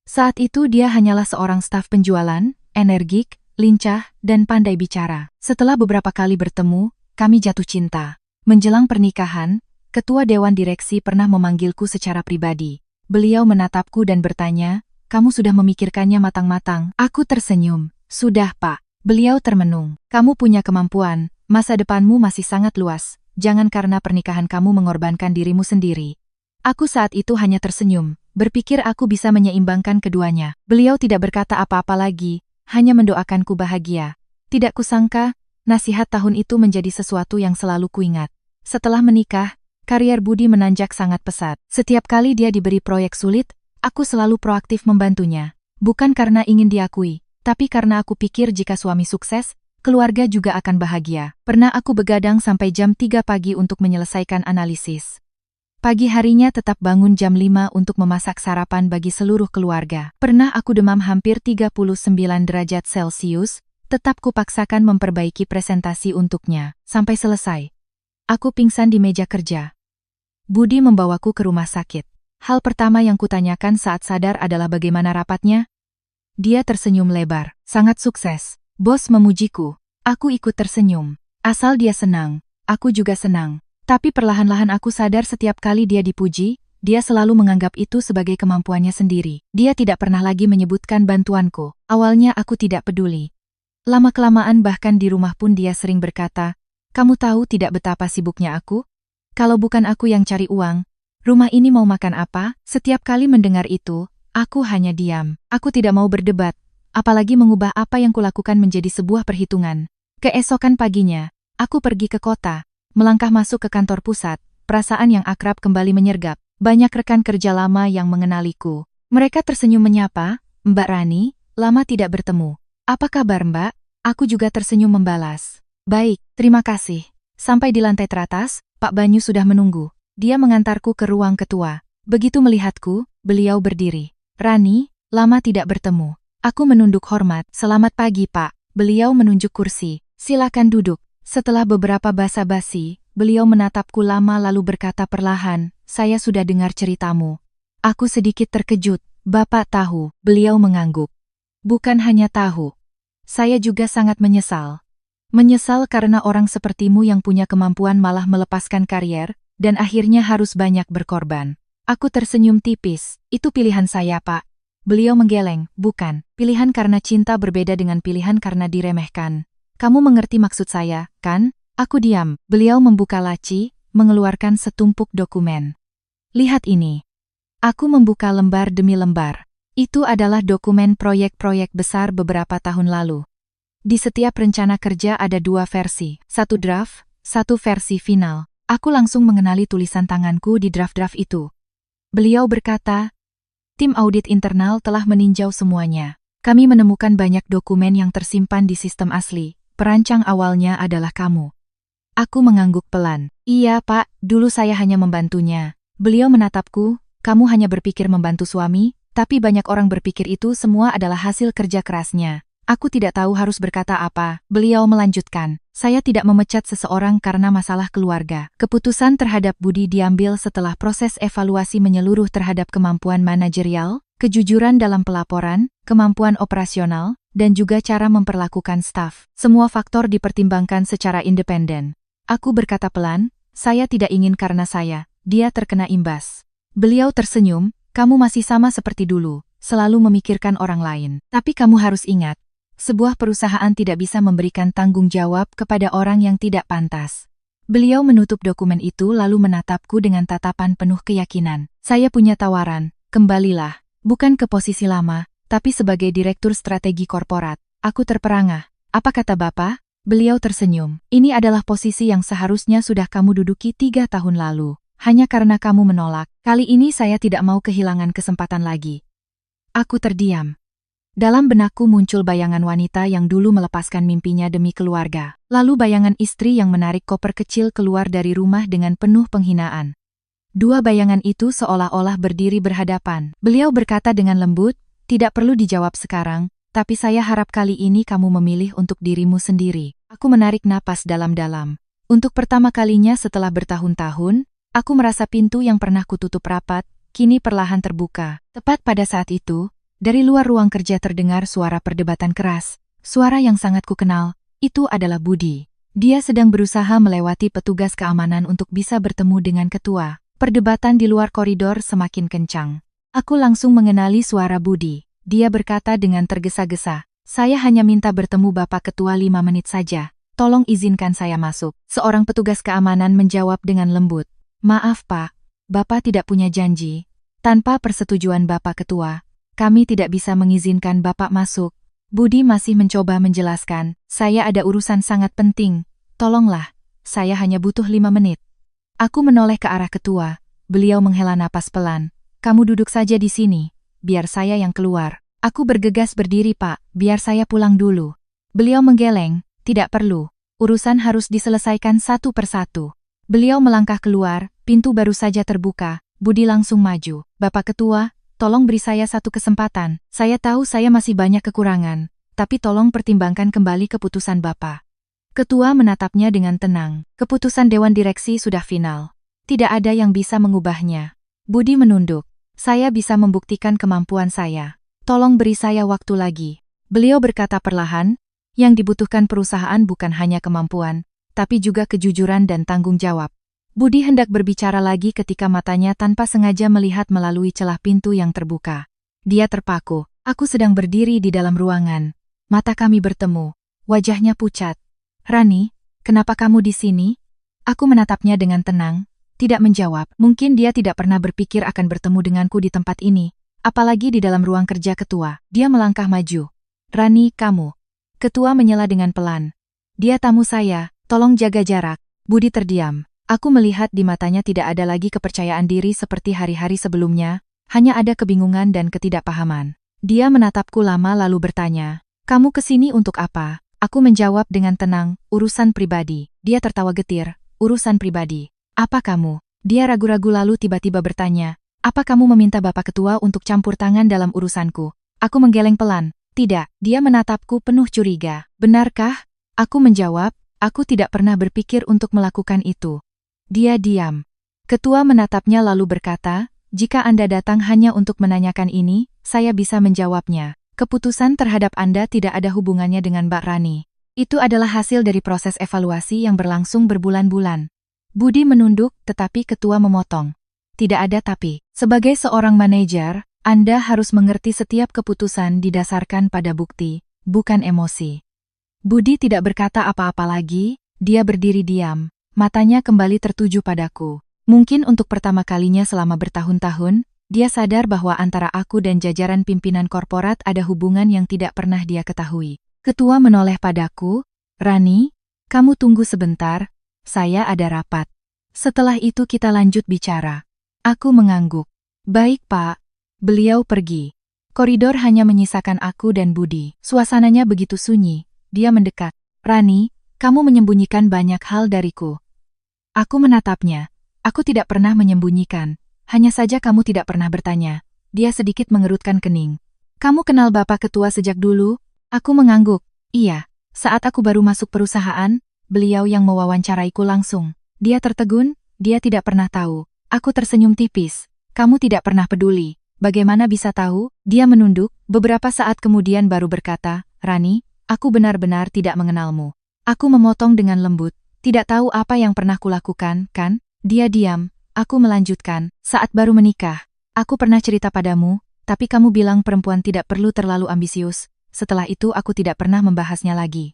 Speaker 1: Saat itu dia hanyalah seorang staf penjualan, energik, lincah, dan pandai bicara. Setelah beberapa kali bertemu, kami jatuh cinta. Menjelang pernikahan, ketua dewan direksi pernah memanggilku secara pribadi. Beliau menatapku dan bertanya, "Kamu sudah memikirkannya matang-matang?" Aku tersenyum. "Sudah, Pak." Beliau termenung. "Kamu punya kemampuan, masa depanmu masih sangat luas. Jangan karena pernikahan kamu mengorbankan dirimu sendiri." Aku saat itu hanya tersenyum, berpikir aku bisa menyeimbangkan keduanya. Beliau tidak berkata apa-apa lagi, hanya mendoakanku bahagia. Tidak kusangka, nasihat tahun itu menjadi sesuatu yang selalu kuingat. Setelah menikah, karier Budi menanjak sangat pesat. Setiap kali dia diberi proyek sulit, aku selalu proaktif membantunya. Bukan karena ingin diakui, tapi karena aku pikir jika suami sukses, keluarga juga akan bahagia. Pernah aku begadang sampai jam 3 pagi untuk menyelesaikan analisis. Pagi harinya tetap bangun jam 5 untuk memasak sarapan bagi seluruh keluarga. Pernah aku demam hampir 39 derajat Celcius, tetap kupaksakan memperbaiki presentasi untuknya. Sampai selesai. Aku pingsan di meja kerja. Budi membawaku ke rumah sakit. Hal pertama yang kutanyakan saat sadar adalah bagaimana rapatnya. Dia tersenyum lebar. Sangat sukses. Bos memujiku. Aku ikut tersenyum. Asal dia senang, aku juga senang. Tapi perlahan-lahan aku sadar setiap kali dia dipuji, dia selalu menganggap itu sebagai kemampuannya sendiri. Dia tidak pernah lagi menyebutkan bantuanku. Awalnya aku tidak peduli. Lama-kelamaan bahkan di rumah pun dia sering berkata, "Kamu tahu tidak betapa sibuknya aku? Kalau bukan aku yang cari uang, rumah ini mau makan apa?" Setiap kali mendengar itu, aku hanya diam. Aku tidak mau berdebat. Apalagi mengubah apa yang kulakukan menjadi sebuah perhitungan. Keesokan paginya, aku pergi ke kota, melangkah masuk ke kantor pusat, perasaan yang akrab kembali menyergap. Banyak rekan kerja lama yang mengenaliku. Mereka tersenyum menyapa, "Mbak Rani, lama tidak bertemu." "Apa kabar, Mbak?" Aku juga tersenyum membalas. "Baik, terima kasih." Sampai di lantai teratas, Pak Banyu sudah menunggu. Dia mengantarku ke ruang ketua. Begitu melihatku, beliau berdiri. "Rani, lama tidak bertemu." Aku menunduk hormat. "Selamat pagi, Pak." Beliau menunjuk kursi. "Silakan duduk." Setelah beberapa basa-basi, beliau menatapku lama lalu berkata perlahan, "Saya sudah dengar ceritamu." Aku sedikit terkejut. "Bapak tahu?" Beliau mengangguk. "Bukan hanya tahu. Saya juga sangat menyesal. Menyesal karena orang sepertimu yang punya kemampuan malah melepaskan karier, dan akhirnya harus banyak berkorban." Aku tersenyum tipis. "Itu pilihan saya, Pak." Beliau menggeleng. "Bukan. Pilihan karena cinta berbeda dengan pilihan karena diremehkan. Kamu mengerti maksud saya, kan?" Aku diam. Beliau membuka laci, mengeluarkan setumpuk dokumen. "Lihat ini." Aku membuka lembar demi lembar. Itu adalah dokumen proyek-proyek besar beberapa tahun lalu. Di setiap rencana kerja ada 2 versi, satu draft, satu versi final. Aku langsung mengenali tulisan tanganku di draft-draft itu. Beliau berkata, "Tim audit internal telah meninjau semuanya. Kami menemukan banyak dokumen yang tersimpan di sistem asli. Perancang awalnya adalah kamu." Aku mengangguk pelan. "Iya, Pak, dulu saya hanya membantunya." Beliau menatapku, "Kamu hanya berpikir membantu suami, tapi banyak orang berpikir itu semua adalah hasil kerja kerasnya." Aku tidak tahu harus berkata apa. Beliau melanjutkan, "Saya tidak memecat seseorang karena masalah keluarga. Keputusan terhadap Budi diambil setelah proses evaluasi menyeluruh terhadap kemampuan manajerial, kejujuran dalam pelaporan, kemampuan operasional, dan juga cara memperlakukan staf. Semua faktor dipertimbangkan secara independen." Aku berkata pelan, "Saya tidak ingin karena dia terkena imbas." Beliau tersenyum, Kamu masih sama seperti dulu, selalu memikirkan orang lain. Tapi kamu harus ingat, sebuah perusahaan tidak bisa memberikan tanggung jawab kepada orang yang tidak pantas. Beliau menutup dokumen itu lalu menatapku dengan tatapan penuh keyakinan. Saya punya tawaran, kembalilah. Bukan ke posisi lama, tapi sebagai direktur strategi korporat. Aku terperangah. Apa kata Bapak? Beliau tersenyum. Ini adalah posisi yang seharusnya sudah kamu duduki 3 tahun lalu. Hanya karena kamu menolak, kali ini saya tidak mau kehilangan kesempatan lagi. Aku terdiam. Dalam benakku muncul bayangan wanita yang dulu melepaskan mimpinya demi keluarga. Lalu bayangan istri yang menarik koper kecil keluar dari rumah dengan penuh penghinaan. Dua bayangan itu seolah-olah berdiri berhadapan. Beliau berkata dengan lembut, tidak perlu dijawab sekarang, tapi saya harap kali ini kamu memilih untuk dirimu sendiri. Aku menarik napas dalam-dalam. Untuk pertama kalinya setelah bertahun-tahun, aku merasa pintu yang pernah kututup rapat, kini perlahan terbuka. Tepat pada saat itu, dari luar ruang kerja terdengar suara perdebatan keras. Suara yang sangat kukenal, itu adalah Budi. Dia sedang berusaha melewati petugas keamanan untuk bisa bertemu dengan ketua. Perdebatan di luar koridor semakin kencang. Aku langsung mengenali suara Budi. Dia berkata dengan tergesa-gesa, saya hanya minta bertemu Bapak Ketua 5 menit saja. Tolong izinkan saya masuk. Seorang petugas keamanan menjawab dengan lembut. Maaf Pak, Bapak tidak punya janji. Tanpa persetujuan Bapak Ketua, kami tidak bisa mengizinkan Bapak masuk. Budi masih mencoba menjelaskan, saya ada urusan sangat penting. Tolonglah, saya hanya butuh 5 menit. Aku menoleh ke arah ketua. Beliau menghela napas pelan. Kamu duduk saja di sini, biar saya yang keluar. Aku bergegas berdiri Pak, biar saya pulang dulu. Beliau menggeleng, tidak perlu. Urusan harus diselesaikan satu persatu. Beliau melangkah keluar, pintu baru saja terbuka, Budi langsung maju. Bapak Ketua, tolong beri saya satu kesempatan. Saya tahu saya masih banyak kekurangan, tapi tolong pertimbangkan kembali keputusan Bapak. Ketua menatapnya dengan tenang. Keputusan Dewan Direksi sudah final. Tidak ada yang bisa mengubahnya. Budi menunduk. Saya bisa membuktikan kemampuan saya. Tolong beri saya waktu lagi. Beliau berkata perlahan, yang dibutuhkan perusahaan bukan hanya kemampuan, tapi juga kejujuran dan tanggung jawab. Budi hendak berbicara lagi ketika matanya tanpa sengaja melihat melalui celah pintu yang terbuka. Dia terpaku. Aku sedang berdiri di dalam ruangan. Mata kami bertemu. Wajahnya pucat. Rani, kenapa kamu di sini? Aku menatapnya dengan tenang, tidak menjawab. Mungkin dia tidak pernah berpikir akan bertemu denganku di tempat ini, apalagi di dalam ruang kerja ketua. Dia melangkah maju. Rani, kamu. Ketua menyela dengan pelan. Dia tamu saya, tolong jaga jarak. Budi terdiam. Aku melihat di matanya tidak ada lagi kepercayaan diri seperti hari-hari sebelumnya, hanya ada kebingungan dan ketidakpahaman. Dia menatapku lama lalu bertanya, kamu kesini untuk apa? Aku menjawab dengan tenang, urusan pribadi. Dia tertawa getir, urusan pribadi. Apa kamu? Dia ragu-ragu lalu tiba-tiba bertanya, apa kamu meminta Bapak Ketua untuk campur tangan dalam urusanku? Aku menggeleng pelan, tidak. Dia menatapku penuh curiga. Benarkah? Aku menjawab, aku tidak pernah berpikir untuk melakukan itu. Dia diam. Ketua menatapnya lalu berkata, jika Anda datang hanya untuk menanyakan ini, saya bisa menjawabnya. Keputusan terhadap Anda tidak ada hubungannya dengan Mbak Rani. Itu adalah hasil dari proses evaluasi yang berlangsung berbulan-bulan. Budi menunduk, tetapi ketua memotong. Tidak ada tapi. Sebagai seorang manajer, Anda harus mengerti setiap keputusan didasarkan pada bukti, bukan emosi. Budi tidak berkata apa-apa lagi, dia berdiri diam. Matanya kembali tertuju padaku. Mungkin untuk pertama kalinya selama bertahun-tahun, dia sadar bahwa antara aku dan jajaran pimpinan korporat ada hubungan yang tidak pernah dia ketahui. Ketua menoleh padaku, Rani, kamu tunggu sebentar, saya ada rapat. Setelah itu kita lanjut bicara. Aku mengangguk. Baik Pak. Beliau pergi. Koridor hanya menyisakan aku dan Budi. Suasananya begitu sunyi. Dia mendekat. Rani, kamu menyembunyikan banyak hal dariku. Aku menatapnya. Aku tidak pernah menyembunyikan. Hanya saja kamu tidak pernah bertanya. Dia sedikit mengerutkan kening. Kamu kenal Bapak Ketua sejak dulu? Aku mengangguk. Iya. Saat aku baru masuk perusahaan, beliau yang mewawancaraiku langsung. Dia tertegun, dia tidak pernah tahu. Aku tersenyum tipis. Kamu tidak pernah peduli. Bagaimana bisa tahu? Dia menunduk, beberapa saat kemudian baru berkata, Rani, aku benar-benar tidak mengenalmu. Aku memotong dengan lembut. Tidak tahu apa yang pernah kulakukan, kan? Dia diam. Aku melanjutkan, saat baru menikah, Aku pernah cerita padamu, tapi kamu bilang perempuan tidak perlu terlalu ambisius. Setelah itu aku tidak pernah membahasnya lagi.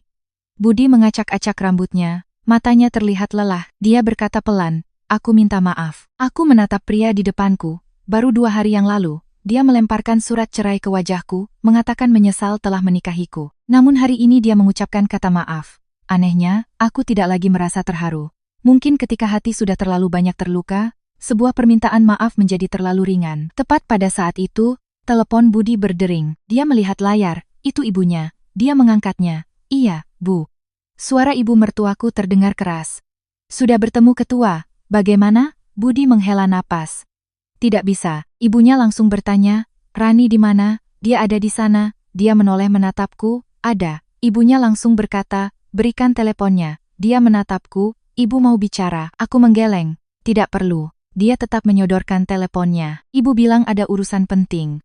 Speaker 1: Budi mengacak-acak rambutnya, matanya terlihat lelah. Dia berkata pelan, aku minta maaf. Aku menatap pria di depanku. Baru 2 hari yang lalu, dia melemparkan surat cerai ke wajahku, mengatakan menyesal telah menikahiku. Namun hari ini dia mengucapkan kata maaf. Anehnya, aku tidak lagi merasa terharu. Mungkin ketika hati sudah terlalu banyak terluka, sebuah permintaan maaf menjadi terlalu ringan. Tepat pada saat itu, telepon Budi berdering. Dia melihat layar, itu ibunya. Dia mengangkatnya. Iya, Bu. Suara ibu mertuaku terdengar keras. Sudah bertemu ketua, bagaimana? Budi menghela napas. Tidak bisa, ibunya langsung bertanya, Rani di mana? Dia ada di sana. Dia menoleh menatapku, ada. Ibunya langsung berkata, berikan teleponnya. Dia menatapku, ibu mau bicara. Aku menggeleng, tidak perlu. Dia tetap menyodorkan teleponnya. Ibu bilang ada urusan penting.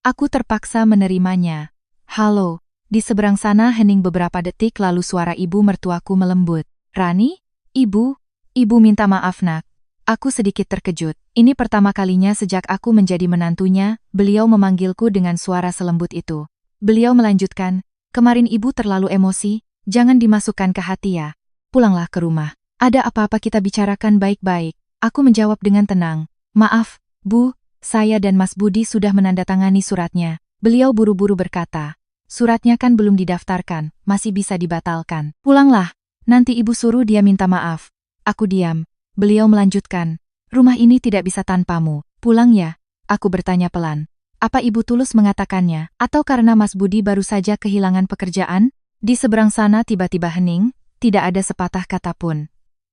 Speaker 1: Aku terpaksa menerimanya. Halo, di seberang sana hening beberapa detik lalu suara ibu mertuaku melembut. Rani? Ibu minta maaf nak. Aku sedikit terkejut. Ini pertama kalinya sejak aku menjadi menantunya, beliau memanggilku dengan suara selembut itu. Beliau melanjutkan, kemarin ibu terlalu emosi, jangan dimasukkan ke hati ya. Pulanglah ke rumah. Ada apa-apa kita bicarakan baik-baik. Aku menjawab dengan tenang. Maaf, Bu, saya dan Mas Budi sudah menandatangani suratnya. Beliau buru-buru berkata, suratnya kan belum didaftarkan, masih bisa dibatalkan. Pulanglah, nanti ibu suruh dia minta maaf. Aku diam. Beliau melanjutkan, rumah ini tidak bisa tanpamu. Pulang ya? Aku bertanya pelan. Apa ibu tulus mengatakannya? Atau karena Mas Budi baru saja kehilangan pekerjaan? Di seberang sana tiba-tiba hening, tidak ada sepatah kata pun.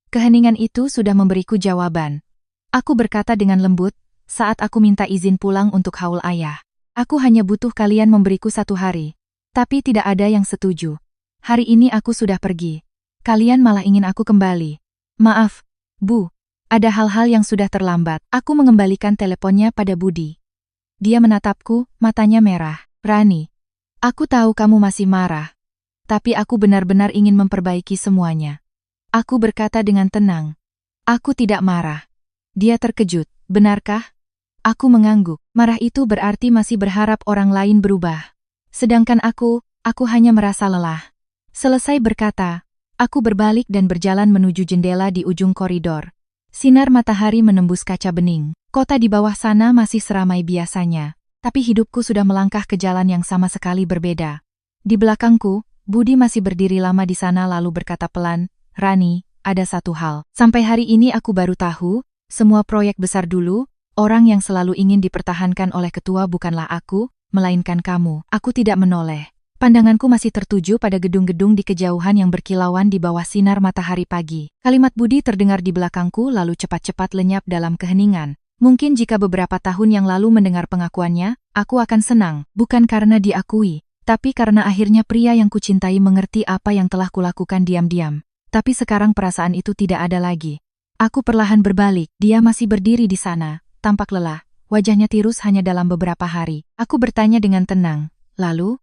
Speaker 1: Keheningan itu sudah memberiku jawaban. Aku berkata dengan lembut, saat aku minta izin pulang untuk haul ayah. Aku hanya butuh kalian memberiku 1 hari. Tapi tidak ada yang setuju. Hari ini aku sudah pergi. Kalian malah ingin aku kembali. Maaf, Bu. Ada hal-hal yang sudah terlambat. Aku mengembalikan teleponnya pada Budi. Dia menatapku, matanya merah. Rani, aku tahu kamu masih marah. Tapi aku benar-benar ingin memperbaiki semuanya. Aku berkata dengan tenang. Aku tidak marah. Dia terkejut. Benarkah? Aku mengangguk. Marah itu berarti masih berharap orang lain berubah. Sedangkan aku hanya merasa lelah. Selesai berkata, aku berbalik dan berjalan menuju jendela di ujung koridor. Sinar matahari menembus kaca bening. Kota di bawah sana masih seramai biasanya. Tapi hidupku sudah melangkah ke jalan yang sama sekali berbeda. Di belakangku, Budi masih berdiri lama di sana lalu berkata pelan, Rani, ada satu hal. Sampai hari ini aku baru tahu, semua proyek besar dulu, orang yang selalu ingin dipertahankan oleh ketua bukanlah aku, melainkan kamu. Aku tidak menoleh. Pandanganku masih tertuju pada gedung-gedung di kejauhan yang berkilauan di bawah sinar matahari pagi. Kalimat Budi terdengar di belakangku lalu cepat-cepat lenyap dalam keheningan. Mungkin jika beberapa tahun yang lalu mendengar pengakuannya, aku akan senang, bukan karena diakui, tapi karena akhirnya pria yang kucintai mengerti apa yang telah kulakukan diam-diam. Tapi sekarang perasaan itu tidak ada lagi. Aku perlahan berbalik, dia masih berdiri di sana, tampak lelah, wajahnya tirus hanya dalam beberapa hari. Aku bertanya dengan tenang, lalu?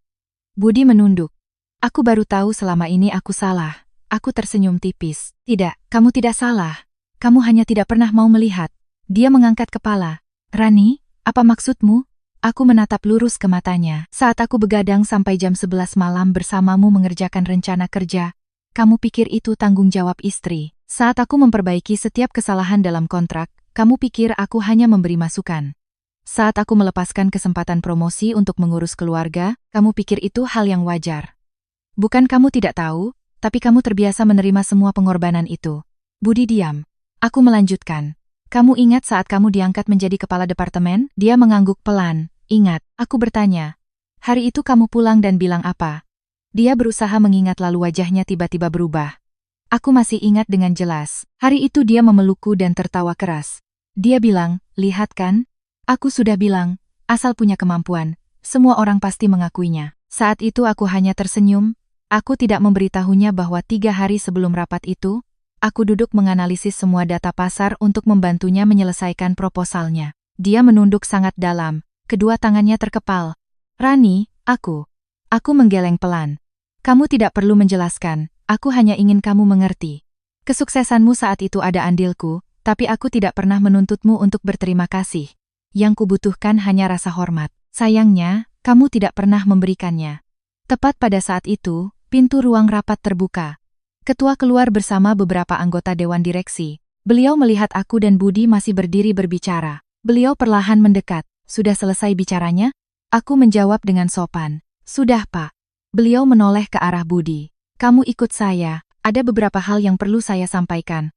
Speaker 1: Budi menunduk. Aku baru tahu selama ini aku salah. Aku tersenyum tipis. Tidak, kamu tidak salah. Kamu hanya tidak pernah mau melihat. Dia mengangkat kepala. Rani, apa maksudmu? Aku menatap lurus ke matanya. Saat aku begadang sampai jam 11 malam bersamamu mengerjakan rencana kerja, kamu pikir itu tanggung jawab istri. Saat aku memperbaiki setiap kesalahan dalam kontrak, kamu pikir aku hanya memberi masukan. Saat aku melepaskan kesempatan promosi untuk mengurus keluarga, kamu pikir itu hal yang wajar. Bukan kamu tidak tahu, tapi kamu terbiasa menerima semua pengorbanan itu. Budi diam. Aku melanjutkan. Kamu ingat saat kamu diangkat menjadi kepala departemen? Dia mengangguk pelan. Ingat, aku bertanya. Hari itu kamu pulang dan bilang apa? Dia berusaha mengingat lalu wajahnya tiba-tiba berubah. Aku masih ingat dengan jelas. Hari itu dia memelukku dan tertawa keras. Dia bilang, lihat kan? Aku sudah bilang, asal punya kemampuan, semua orang pasti mengakuinya. Saat itu aku hanya tersenyum, aku tidak memberitahunya bahwa 3 hari sebelum rapat itu, aku duduk menganalisis semua data pasar untuk membantunya menyelesaikan proposalnya. Dia menunduk sangat dalam, kedua tangannya terkepal. Rani, aku menggeleng pelan. Kamu tidak perlu menjelaskan, aku hanya ingin kamu mengerti. Kesuksesanmu saat itu ada andilku, tapi aku tidak pernah menuntutmu untuk berterima kasih. Yang kubutuhkan hanya rasa hormat. Sayangnya, kamu tidak pernah memberikannya. Tepat pada saat itu, pintu ruang rapat terbuka. Ketua keluar bersama beberapa anggota Dewan Direksi. Beliau melihat aku dan Budi masih berdiri berbicara. Beliau perlahan mendekat. Sudah selesai bicaranya? Aku menjawab dengan sopan. Sudah, Pak. Beliau menoleh ke arah Budi. Kamu ikut saya, ada beberapa hal yang perlu saya sampaikan.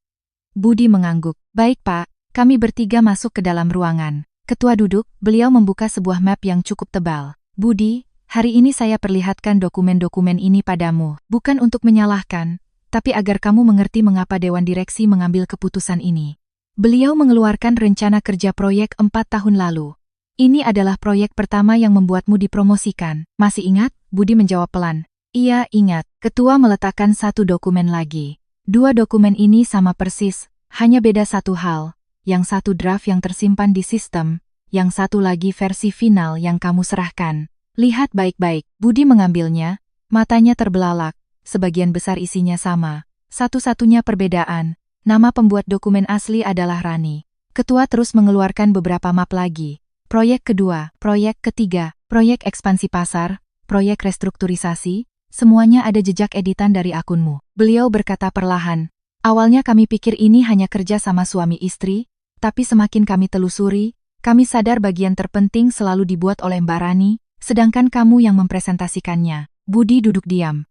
Speaker 1: Budi mengangguk. Baik, Pak. Kami bertiga masuk ke dalam ruangan. Ketua duduk, beliau membuka sebuah map yang cukup tebal. Budi, hari ini saya perlihatkan dokumen-dokumen ini padamu, bukan untuk menyalahkan, tapi agar kamu mengerti mengapa Dewan Direksi mengambil keputusan ini. Beliau mengeluarkan rencana kerja proyek 4 tahun lalu. Ini adalah proyek pertama yang membuatmu dipromosikan. Masih ingat? Budi menjawab pelan. Iya, ingat. Ketua meletakkan satu dokumen lagi. Dua dokumen ini sama persis, hanya beda satu hal. Yang satu draft yang tersimpan di sistem, yang satu lagi versi final yang kamu serahkan. Lihat baik-baik. Budi mengambilnya, matanya terbelalak. Sebagian besar isinya sama. Satu-satunya perbedaan, nama pembuat dokumen asli adalah Rani. Ketua terus mengeluarkan beberapa map lagi. Proyek kedua, proyek ketiga, proyek ekspansi pasar, proyek restrukturisasi, semuanya ada jejak editan dari akunmu. Beliau berkata perlahan. Awalnya kami pikir ini hanya kerja sama suami istri, tapi semakin kami telusuri, kami sadar bagian terpenting selalu dibuat oleh Mbak Rani, sedangkan kamu yang mempresentasikannya. Budi duduk diam.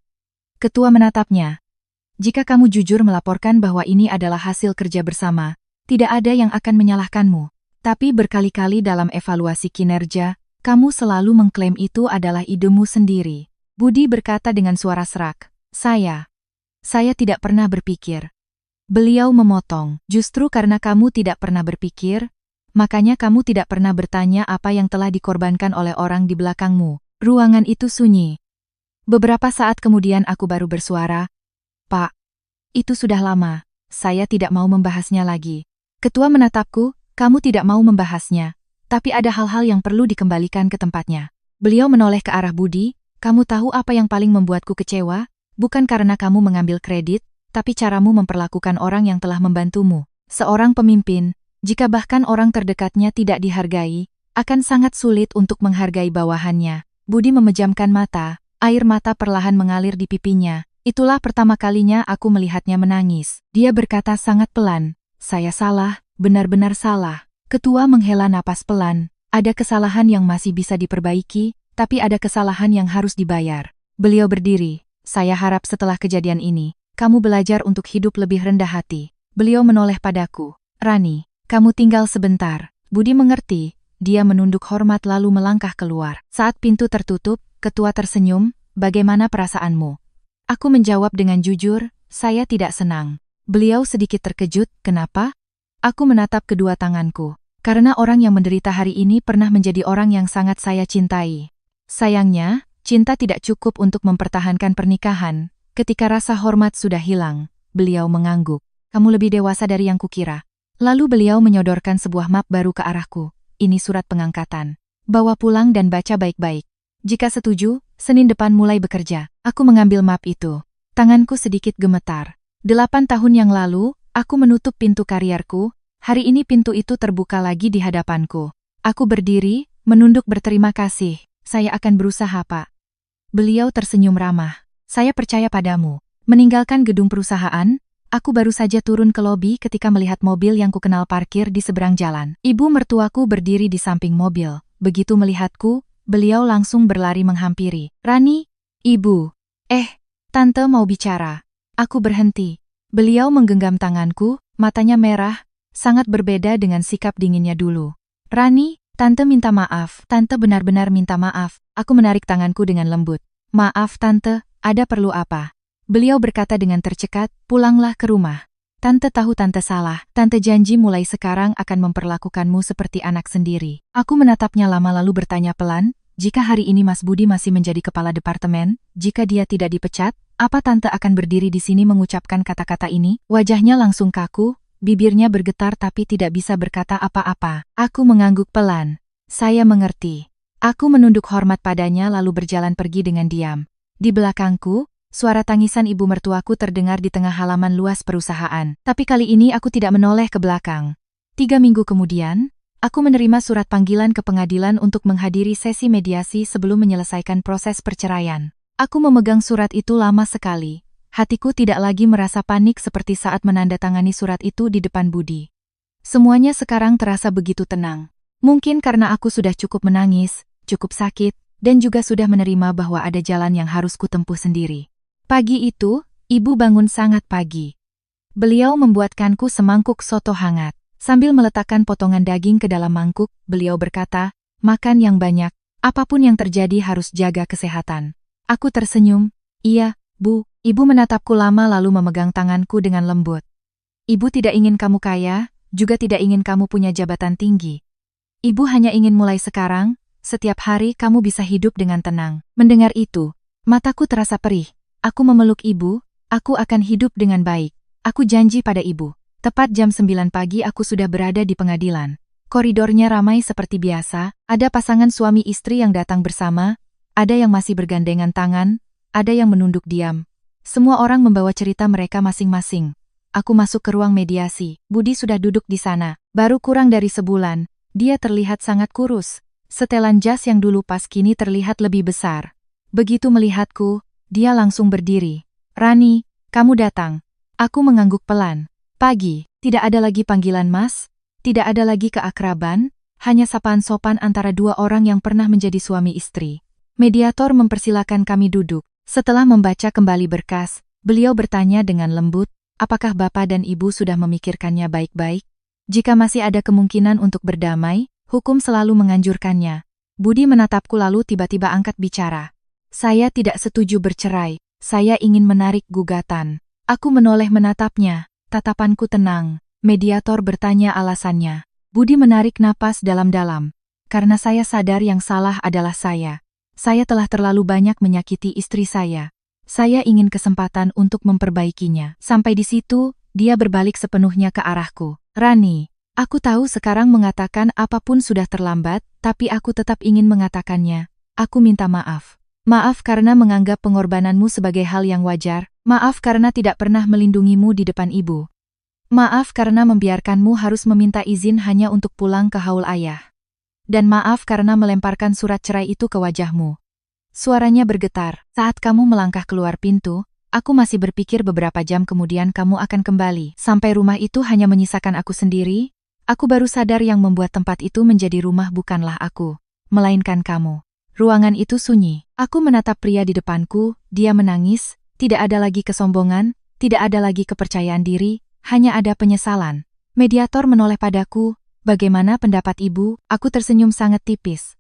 Speaker 1: Ketua menatapnya. Jika kamu jujur melaporkan bahwa ini adalah hasil kerja bersama, tidak ada yang akan menyalahkanmu. Tapi berkali-kali dalam evaluasi kinerja, kamu selalu mengklaim itu adalah idemu sendiri. Budi berkata dengan suara serak. Saya tidak pernah berpikir. Beliau memotong, justru karena kamu tidak pernah berpikir, makanya kamu tidak pernah bertanya apa yang telah dikorbankan oleh orang di belakangmu. Ruangan itu sunyi. Beberapa saat kemudian aku baru bersuara, Pak, itu sudah lama, saya tidak mau membahasnya lagi. Ketua menatapku, kamu tidak mau membahasnya, tapi ada hal-hal yang perlu dikembalikan ke tempatnya. Beliau menoleh ke arah Budi, kamu tahu apa yang paling membuatku kecewa? Bukan karena kamu mengambil kredit, tapi caramu memperlakukan orang yang telah membantumu. Seorang pemimpin, jika bahkan orang terdekatnya tidak dihargai, akan sangat sulit untuk menghargai bawahannya. Budi memejamkan mata, air mata perlahan mengalir di pipinya. Itulah pertama kalinya aku melihatnya menangis. Dia berkata sangat pelan, saya salah, benar-benar salah. Ketua menghela napas pelan, ada kesalahan yang masih bisa diperbaiki, tapi ada kesalahan yang harus dibayar. Beliau berdiri, saya harap setelah kejadian ini, kamu belajar untuk hidup lebih rendah hati. Beliau menoleh padaku. Rani, kamu tinggal sebentar. Budi mengerti. Dia menunduk hormat lalu melangkah keluar. Saat pintu tertutup, ketua tersenyum, bagaimana perasaanmu? Aku menjawab dengan jujur, saya tidak senang. Beliau sedikit terkejut, kenapa? Aku menatap kedua tanganku. Karena orang yang menderita hari ini pernah menjadi orang yang sangat saya cintai. Sayangnya, cinta tidak cukup untuk mempertahankan pernikahan. Ketika rasa hormat sudah hilang, beliau mengangguk. Kamu lebih dewasa dari yang kukira. Lalu beliau menyodorkan sebuah map baru ke arahku. Ini surat pengangkatan. Bawa pulang dan baca baik-baik. Jika setuju, Senin depan mulai bekerja. Aku mengambil map itu. Tanganku sedikit gemetar. 8 tahun yang lalu, aku menutup pintu karierku. Hari ini pintu itu terbuka lagi di hadapanku. Aku berdiri, menunduk berterima kasih. Saya akan berusaha, Pak. Beliau tersenyum ramah. Saya percaya padamu. Meninggalkan gedung perusahaan, aku baru saja turun ke lobi ketika melihat mobil yang kukenal parkir di seberang jalan. Ibu mertuaku berdiri di samping mobil. Begitu melihatku, beliau langsung berlari menghampiri. Rani, Ibu. Tante mau bicara. Aku berhenti. Beliau menggenggam tanganku, matanya merah, sangat berbeda dengan sikap dinginnya dulu. Rani, Tante minta maaf. Tante benar-benar minta maaf. Aku menarik tanganku dengan lembut. Maaf, Tante. Ada perlu apa? Beliau berkata dengan tercekat, pulanglah ke rumah. Tante tahu Tante salah. Tante janji mulai sekarang akan memperlakukanmu seperti anak sendiri. Aku menatapnya lama lalu bertanya pelan, jika hari ini Mas Budi masih menjadi kepala departemen, jika dia tidak dipecat, apa Tante akan berdiri di sini mengucapkan kata-kata ini? Wajahnya langsung kaku, bibirnya bergetar tapi tidak bisa berkata apa-apa. Aku mengangguk pelan. Saya mengerti. Aku menunduk hormat padanya lalu berjalan pergi dengan diam. Di belakangku, suara tangisan ibu mertuaku terdengar di tengah halaman luas perusahaan. Tapi kali ini aku tidak menoleh ke belakang. 3 minggu kemudian, Aku menerima surat panggilan ke pengadilan untuk menghadiri sesi mediasi sebelum menyelesaikan proses perceraian. Aku memegang surat itu lama sekali. Hatiku tidak lagi merasa panik seperti saat menandatangani surat itu di depan Budi. Semuanya sekarang terasa begitu tenang. Mungkin karena aku sudah cukup menangis, cukup sakit, dan juga sudah menerima bahwa ada jalan yang harus kutempuh sendiri. Pagi itu, ibu bangun sangat pagi. Beliau membuatkanku semangkuk soto hangat. Sambil meletakkan potongan daging ke dalam mangkuk, beliau berkata, "Makan yang banyak, apapun yang terjadi harus jaga kesehatan." Aku tersenyum, "Iya, Bu." Ibu menatapku lama lalu memegang tanganku dengan lembut. "Ibu tidak ingin kamu kaya, juga tidak ingin kamu punya jabatan tinggi. Ibu hanya ingin mulai sekarang, setiap hari kamu bisa hidup dengan tenang." Mendengar itu, mataku terasa perih. Aku memeluk ibu, aku akan hidup dengan baik. Aku janji pada ibu. Tepat jam 9 pagi aku sudah berada di pengadilan. Koridornya ramai seperti biasa, ada pasangan suami istri yang datang bersama, ada yang masih bergandengan tangan, ada yang menunduk diam. Semua orang membawa cerita mereka masing-masing. Aku masuk ke ruang mediasi, Budi sudah duduk di sana. Baru kurang dari sebulan, dia terlihat sangat kurus. Setelan jas yang dulu pas kini terlihat lebih besar. Begitu melihatku, dia langsung berdiri. "Rani, kamu datang." Aku mengangguk pelan. Pagi, tidak ada lagi panggilan Mas, tidak ada lagi keakraban, hanya sapaan sopan antara dua orang yang pernah menjadi suami istri. Mediator mempersilakan kami duduk. Setelah membaca kembali berkas, beliau bertanya dengan lembut, "Apakah Bapak dan Ibu sudah memikirkannya baik-baik? Jika masih ada kemungkinan untuk berdamai, hukum selalu menganjurkannya." Budi menatapku lalu tiba-tiba angkat bicara. "Saya tidak setuju bercerai, saya ingin menarik gugatan." Aku menoleh menatapnya. Tatapanku tenang. Mediator bertanya alasannya. Budi menarik napas dalam-dalam. "Karena saya sadar yang salah adalah saya. Saya telah terlalu banyak menyakiti istri saya. Saya ingin kesempatan untuk memperbaikinya." Sampai di situ, dia berbalik sepenuhnya ke arahku. "Rani, aku tahu sekarang mengatakan apapun sudah terlambat, tapi aku tetap ingin mengatakannya. Aku minta maaf. Maaf karena menganggap pengorbananmu sebagai hal yang wajar. Maaf karena tidak pernah melindungimu di depan ibu. Maaf karena membiarkanmu harus meminta izin hanya untuk pulang ke haul ayah. Dan maaf karena melemparkan surat cerai itu ke wajahmu." Suaranya bergetar. "Saat kamu melangkah keluar pintu, aku masih berpikir beberapa jam kemudian kamu akan kembali. Sampai rumah itu hanya menyisakan aku sendiri. Aku baru sadar yang membuat tempat itu menjadi rumah bukanlah aku, melainkan kamu." Ruangan itu sunyi. Aku menatap pria di depanku, dia menangis. Tidak ada lagi kesombongan, tidak ada lagi kepercayaan diri, hanya ada penyesalan. Mediator menoleh padaku, "Bagaimana pendapat ibu?" Aku tersenyum sangat tipis.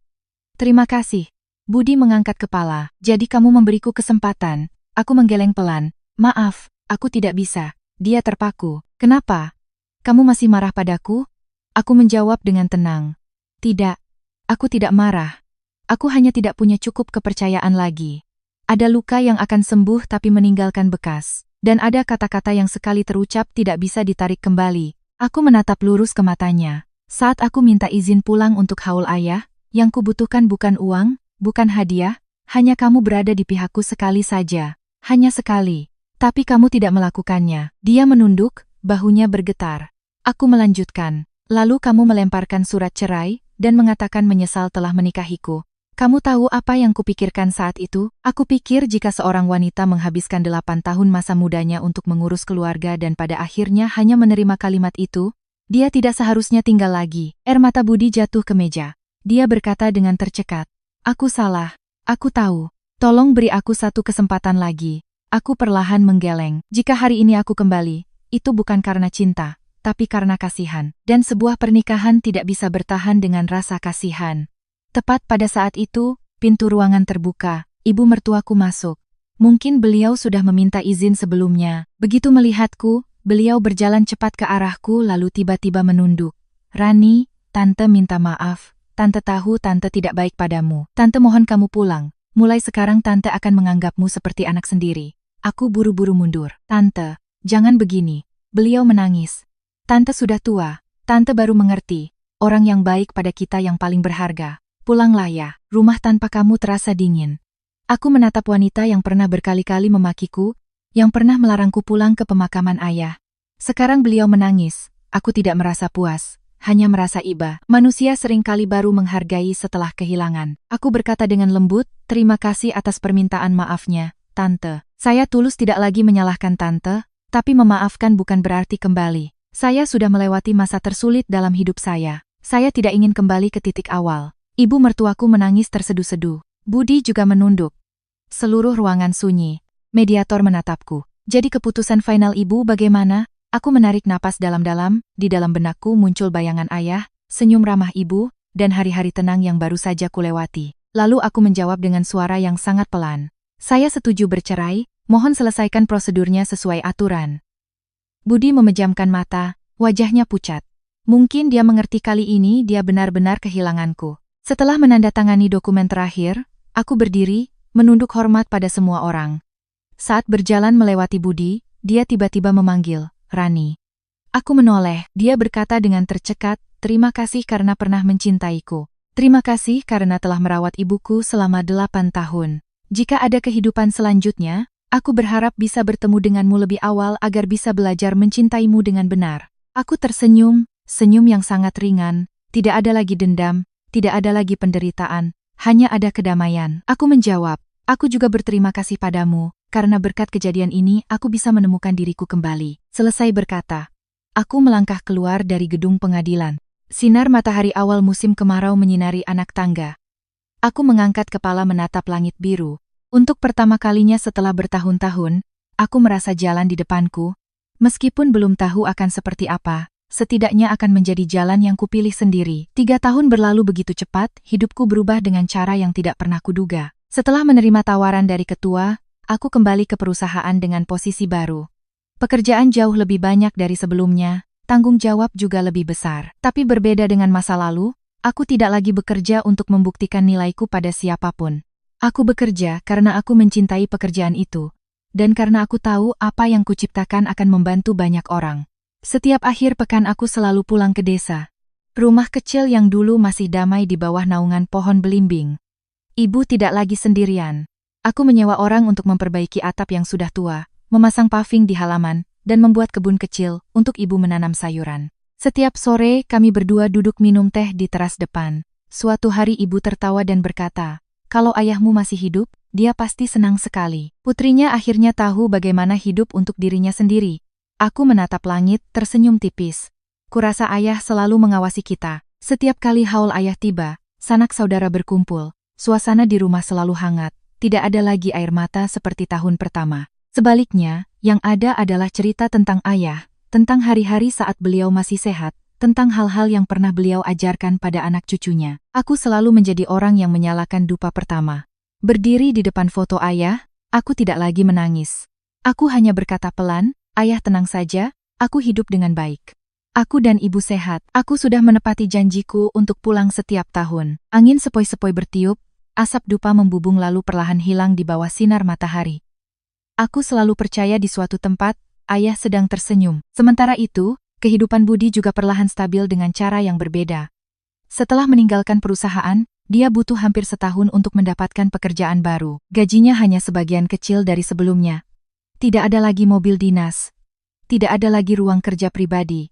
Speaker 1: "Terima kasih." Budi mengangkat kepala. "Jadi kamu memberiku kesempatan." Aku menggeleng pelan. "Maaf, aku tidak bisa." Dia terpaku. "Kenapa? Kamu masih marah padaku?" Aku menjawab dengan tenang. "Tidak. Aku tidak marah. Aku hanya tidak punya cukup kepercayaan lagi. Ada luka yang akan sembuh tapi meninggalkan bekas. Dan ada kata-kata yang sekali terucap tidak bisa ditarik kembali." Aku menatap lurus ke matanya. "Saat aku minta izin pulang untuk haul ayah, yang kubutuhkan bukan uang, bukan hadiah, hanya kamu berada di pihakku sekali saja. Hanya sekali. Tapi kamu tidak melakukannya." Dia menunduk, bahunya bergetar. Aku melanjutkan. "Lalu kamu melemparkan surat cerai, dan mengatakan menyesal telah menikahiku. Kamu tahu apa yang kupikirkan saat itu? Aku pikir jika seorang wanita menghabiskan 8 tahun masa mudanya untuk mengurus keluarga dan pada akhirnya hanya menerima kalimat itu, dia tidak seharusnya tinggal lagi." Air mata Budi jatuh ke meja. Dia berkata dengan tercekat, "Aku salah. Aku tahu. Tolong beri aku satu kesempatan lagi." Aku perlahan menggeleng. Jika hari ini aku kembali, itu bukan karena cinta, tapi karena kasihan. Dan sebuah pernikahan tidak bisa bertahan dengan rasa kasihan. Tepat pada saat itu, pintu ruangan terbuka, ibu mertuaku masuk. Mungkin beliau sudah meminta izin sebelumnya. Begitu melihatku, beliau berjalan cepat ke arahku lalu tiba-tiba menunduk. "Rani, tante minta maaf. Tante tahu tante tidak baik padamu. Tante mohon kamu pulang. Mulai sekarang tante akan menganggapmu seperti anak sendiri." Aku buru-buru mundur. "Tante, jangan begini." Beliau menangis. "Tante sudah tua. Tante baru mengerti. Orang yang baik pada kita yang paling berharga. Pulanglah ya, rumah tanpa kamu terasa dingin." Aku menatap wanita yang pernah berkali-kali memakiku, yang pernah melarangku pulang ke pemakaman ayah. Sekarang beliau menangis. Aku tidak merasa puas, hanya merasa iba. Manusia seringkali baru menghargai setelah kehilangan. Aku berkata dengan lembut, terima kasih atas permintaan maafnya, Tante. Saya tulus tidak lagi menyalahkan Tante, tapi memaafkan bukan berarti kembali. Saya sudah melewati masa tersulit dalam hidup saya. Saya tidak ingin kembali ke titik awal. Ibu mertuaku menangis terseduh-seduh. Budi juga menunduk. Seluruh ruangan sunyi. Mediator menatapku. Jadi keputusan final ibu bagaimana? Aku menarik napas dalam-dalam, di dalam benakku muncul bayangan ayah, senyum ramah ibu, dan hari-hari tenang yang baru saja kulewati. Lalu aku menjawab dengan suara yang sangat pelan. Saya setuju bercerai, mohon selesaikan prosedurnya sesuai aturan. Budi memejamkan mata, wajahnya pucat. Mungkin dia mengerti kali ini dia benar-benar kehilanganku. Setelah menandatangani dokumen terakhir, aku berdiri, menunduk hormat pada semua orang. Saat berjalan melewati Budi, dia tiba-tiba memanggil, Rani. Aku menoleh, dia berkata dengan tercekat, terima kasih karena pernah mencintaiku. Terima kasih karena telah merawat ibuku selama 8 tahun. Jika ada kehidupan selanjutnya, aku berharap bisa bertemu denganmu lebih awal agar bisa belajar mencintaimu dengan benar. Aku tersenyum, senyum yang sangat ringan, tidak ada lagi dendam, tidak ada lagi penderitaan, hanya ada kedamaian. Aku menjawab, aku juga berterima kasih padamu. Karena berkat kejadian ini, aku bisa menemukan diriku kembali. Selesai berkata, aku melangkah keluar dari gedung pengadilan. Sinar matahari awal musim kemarau menyinari anak tangga. Aku mengangkat kepala menatap langit biru. Untuk pertama kalinya setelah bertahun-tahun, aku merasa jalan di depanku. Meskipun belum tahu akan seperti apa, setidaknya akan menjadi jalan yang kupilih sendiri. 3 tahun berlalu begitu cepat, hidupku berubah dengan cara yang tidak pernah kuduga. Setelah menerima tawaran dari ketua, aku kembali ke perusahaan dengan posisi baru. Pekerjaan jauh lebih banyak dari sebelumnya, tanggung jawab juga lebih besar. Tapi berbeda dengan masa lalu, aku tidak lagi bekerja untuk membuktikan nilaiku pada siapapun. Aku bekerja karena aku mencintai pekerjaan itu, dan karena aku tahu apa yang kuciptakan akan membantu banyak orang. Setiap akhir pekan aku selalu pulang ke desa. Rumah kecil yang dulu masih damai di bawah naungan pohon belimbing. Ibu tidak lagi sendirian. Aku menyewa orang untuk memperbaiki atap yang sudah tua, memasang paving di halaman, dan membuat kebun kecil untuk ibu menanam sayuran. Setiap sore kami berdua duduk minum teh di teras depan. Suatu hari ibu tertawa dan berkata, kalau ayahmu masih hidup, dia pasti senang sekali. Putrinya akhirnya tahu bagaimana hidup untuk dirinya sendiri. Aku menatap langit, tersenyum tipis. Kurasa ayah selalu mengawasi kita. Setiap kali haul ayah tiba, sanak saudara berkumpul. Suasana di rumah selalu hangat. Tidak ada lagi air mata seperti tahun pertama. Sebaliknya, yang ada adalah cerita tentang ayah, tentang hari-hari saat beliau masih sehat, tentang hal-hal yang pernah beliau ajarkan pada anak cucunya. Aku selalu menjadi orang yang menyalakan dupa pertama. Berdiri di depan foto ayah, aku tidak lagi menangis. Aku hanya berkata pelan, ayah tenang saja, aku hidup dengan baik. Aku dan ibu sehat. Aku sudah menepati janjiku untuk pulang setiap tahun. Angin sepoi-sepoi bertiup, asap dupa membubung lalu perlahan hilang di bawah sinar matahari. Aku selalu percaya di suatu tempat, ayah sedang tersenyum. Sementara itu, kehidupan Budi juga perlahan stabil dengan cara yang berbeda. Setelah meninggalkan perusahaan, dia butuh hampir setahun untuk mendapatkan pekerjaan baru. Gajinya hanya sebagian kecil dari sebelumnya. Tidak ada lagi mobil dinas. Tidak ada lagi ruang kerja pribadi.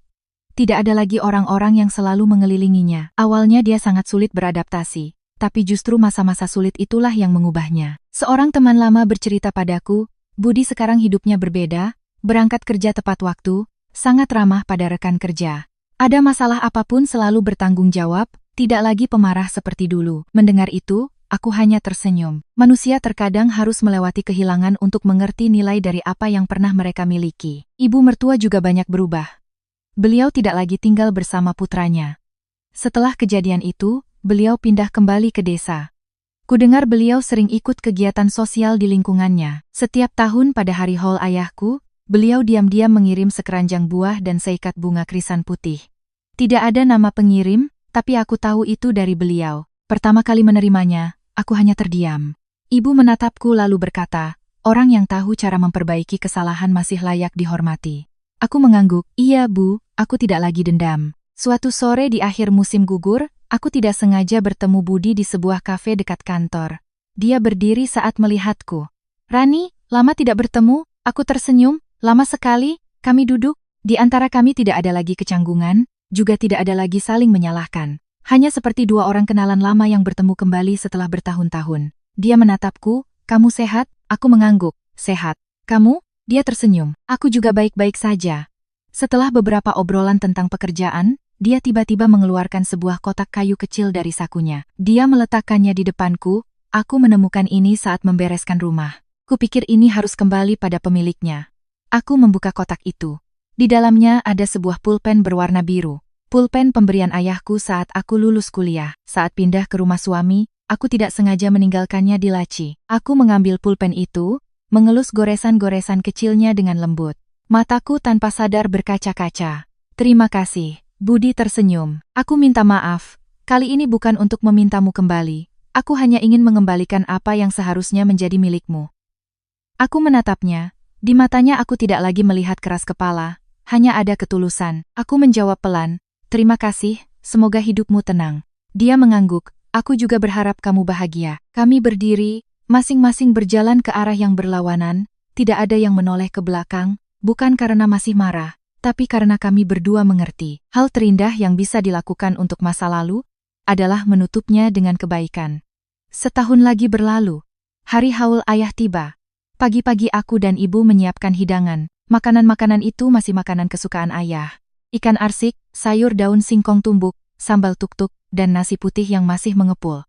Speaker 1: Tidak ada lagi orang-orang yang selalu mengelilinginya. Awalnya dia sangat sulit beradaptasi. Tapi justru masa-masa sulit itulah yang mengubahnya. Seorang teman lama bercerita padaku, Budi sekarang hidupnya berbeda, berangkat kerja tepat waktu, sangat ramah pada rekan kerja. Ada masalah apapun selalu bertanggung jawab, tidak lagi pemarah seperti dulu. Mendengar itu, aku hanya tersenyum. Manusia terkadang harus melewati kehilangan untuk mengerti nilai dari apa yang pernah mereka miliki. Ibu mertua juga banyak berubah. Beliau tidak lagi tinggal bersama putranya. Setelah kejadian itu, beliau pindah kembali ke desa. Kudengar beliau sering ikut kegiatan sosial di lingkungannya. Setiap tahun pada hari haul ayahku, beliau diam-diam mengirim sekeranjang buah dan seikat bunga krisan putih. Tidak ada nama pengirim, tapi aku tahu itu dari beliau. Pertama kali menerimanya, aku hanya terdiam. Ibu menatapku lalu berkata, orang yang tahu cara memperbaiki kesalahan masih layak dihormati. Aku mengangguk, iya Bu, aku tidak lagi dendam. Suatu sore di akhir musim gugur, aku tidak sengaja bertemu Budi di sebuah kafe dekat kantor. Dia berdiri saat melihatku. Rani, lama tidak bertemu, aku tersenyum, lama sekali, kami duduk, di antara kami tidak ada lagi kecanggungan, juga tidak ada lagi saling menyalahkan. Hanya seperti dua orang kenalan lama yang bertemu kembali setelah bertahun-tahun. Dia menatapku, "Kamu sehat?" Aku mengangguk, "Sehat. Kamu?" Dia tersenyum, "Aku juga baik-baik saja." Setelah beberapa obrolan tentang pekerjaan, dia tiba-tiba mengeluarkan sebuah kotak kayu kecil dari sakunya. Dia meletakkannya di depanku. Aku menemukan ini saat membereskan rumah. Kupikir ini harus kembali pada pemiliknya. Aku membuka kotak itu. Di dalamnya ada sebuah pulpen berwarna biru. Pulpen pemberian ayahku saat aku lulus kuliah. Saat pindah ke rumah suami, aku tidak sengaja meninggalkannya di laci. Aku mengambil pulpen itu, mengelus goresan-goresan kecilnya dengan lembut. Mataku tanpa sadar berkaca-kaca. "Terima kasih." Budi tersenyum. "Aku minta maaf. Kali ini bukan untuk memintamu kembali. Aku hanya ingin mengembalikan apa yang seharusnya menjadi milikmu." Aku menatapnya. Di matanya aku tidak lagi melihat keras kepala, hanya ada ketulusan. Aku menjawab pelan, "Terima kasih, semoga hidupmu tenang." Dia mengangguk, "Aku juga berharap kamu bahagia." Kami berdiri, masing-masing berjalan ke arah yang berlawanan, tidak ada yang menoleh ke belakang, bukan karena masih marah, tapi karena kami berdua mengerti. Hal terindah yang bisa dilakukan untuk masa lalu adalah menutupnya dengan kebaikan. Setahun lagi berlalu. Hari haul ayah tiba. Pagi-pagi aku dan ibu menyiapkan hidangan. Makanan-makanan itu masih makanan kesukaan ayah. Ikan arsik, sayur daun singkong tumbuk, sambal tuk-tuk, dan nasi putih yang masih mengepul.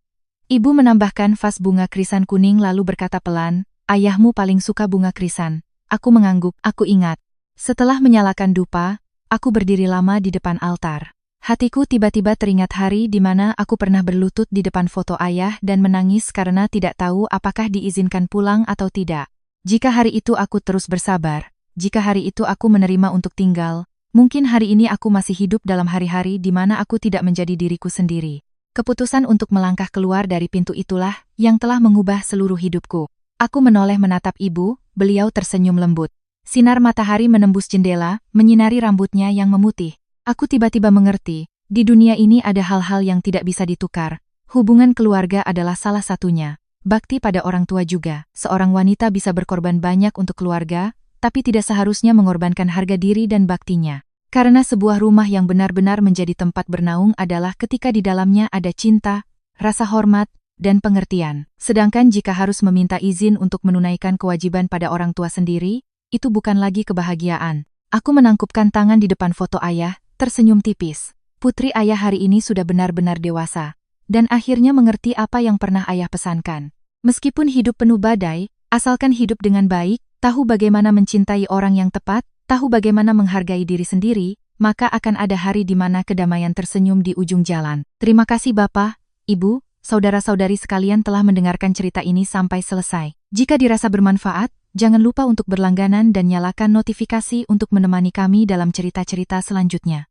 Speaker 1: Ibu menambahkan vas bunga krisan kuning lalu berkata pelan, "Ayahmu paling suka bunga krisan." Aku mengangguk, aku ingat. Setelah menyalakan dupa, aku berdiri lama di depan altar. Hatiku tiba-tiba teringat hari di mana aku pernah berlutut di depan foto ayah dan menangis karena tidak tahu apakah diizinkan pulang atau tidak. Jika hari itu aku terus bersabar, jika hari itu aku menerima untuk tinggal, mungkin hari ini aku masih hidup dalam hari-hari di mana aku tidak menjadi diriku sendiri. Keputusan untuk melangkah keluar dari pintu itulah yang telah mengubah seluruh hidupku. Aku menoleh menatap ibu, beliau tersenyum lembut. Sinar matahari menembus jendela, menyinari rambutnya yang memutih. Aku tiba-tiba mengerti, di dunia ini ada hal-hal yang tidak bisa ditukar. Hubungan keluarga adalah salah satunya. Bakti pada orang tua juga. Seorang wanita bisa berkorban banyak untuk keluarga, tapi tidak seharusnya mengorbankan harga diri dan baktinya. Karena sebuah rumah yang benar-benar menjadi tempat bernaung adalah ketika di dalamnya ada cinta, rasa hormat, dan pengertian. Sedangkan jika harus meminta izin untuk menunaikan kewajiban pada orang tua sendiri, itu bukan lagi kebahagiaan. Aku menangkupkan tangan di depan foto ayah, tersenyum tipis. Putri ayah hari ini sudah benar-benar dewasa, dan akhirnya mengerti apa yang pernah ayah pesankan. Meskipun hidup penuh badai, asalkan hidup dengan baik, tahu bagaimana mencintai orang yang tepat, tahu bagaimana menghargai diri sendiri, maka akan ada hari di mana kedamaian tersenyum di ujung jalan. Terima kasih Bapak, Ibu, saudara-saudari sekalian telah mendengarkan cerita ini sampai selesai. Jika dirasa bermanfaat, jangan lupa untuk berlangganan dan nyalakan notifikasi untuk menemani kami dalam cerita-cerita selanjutnya.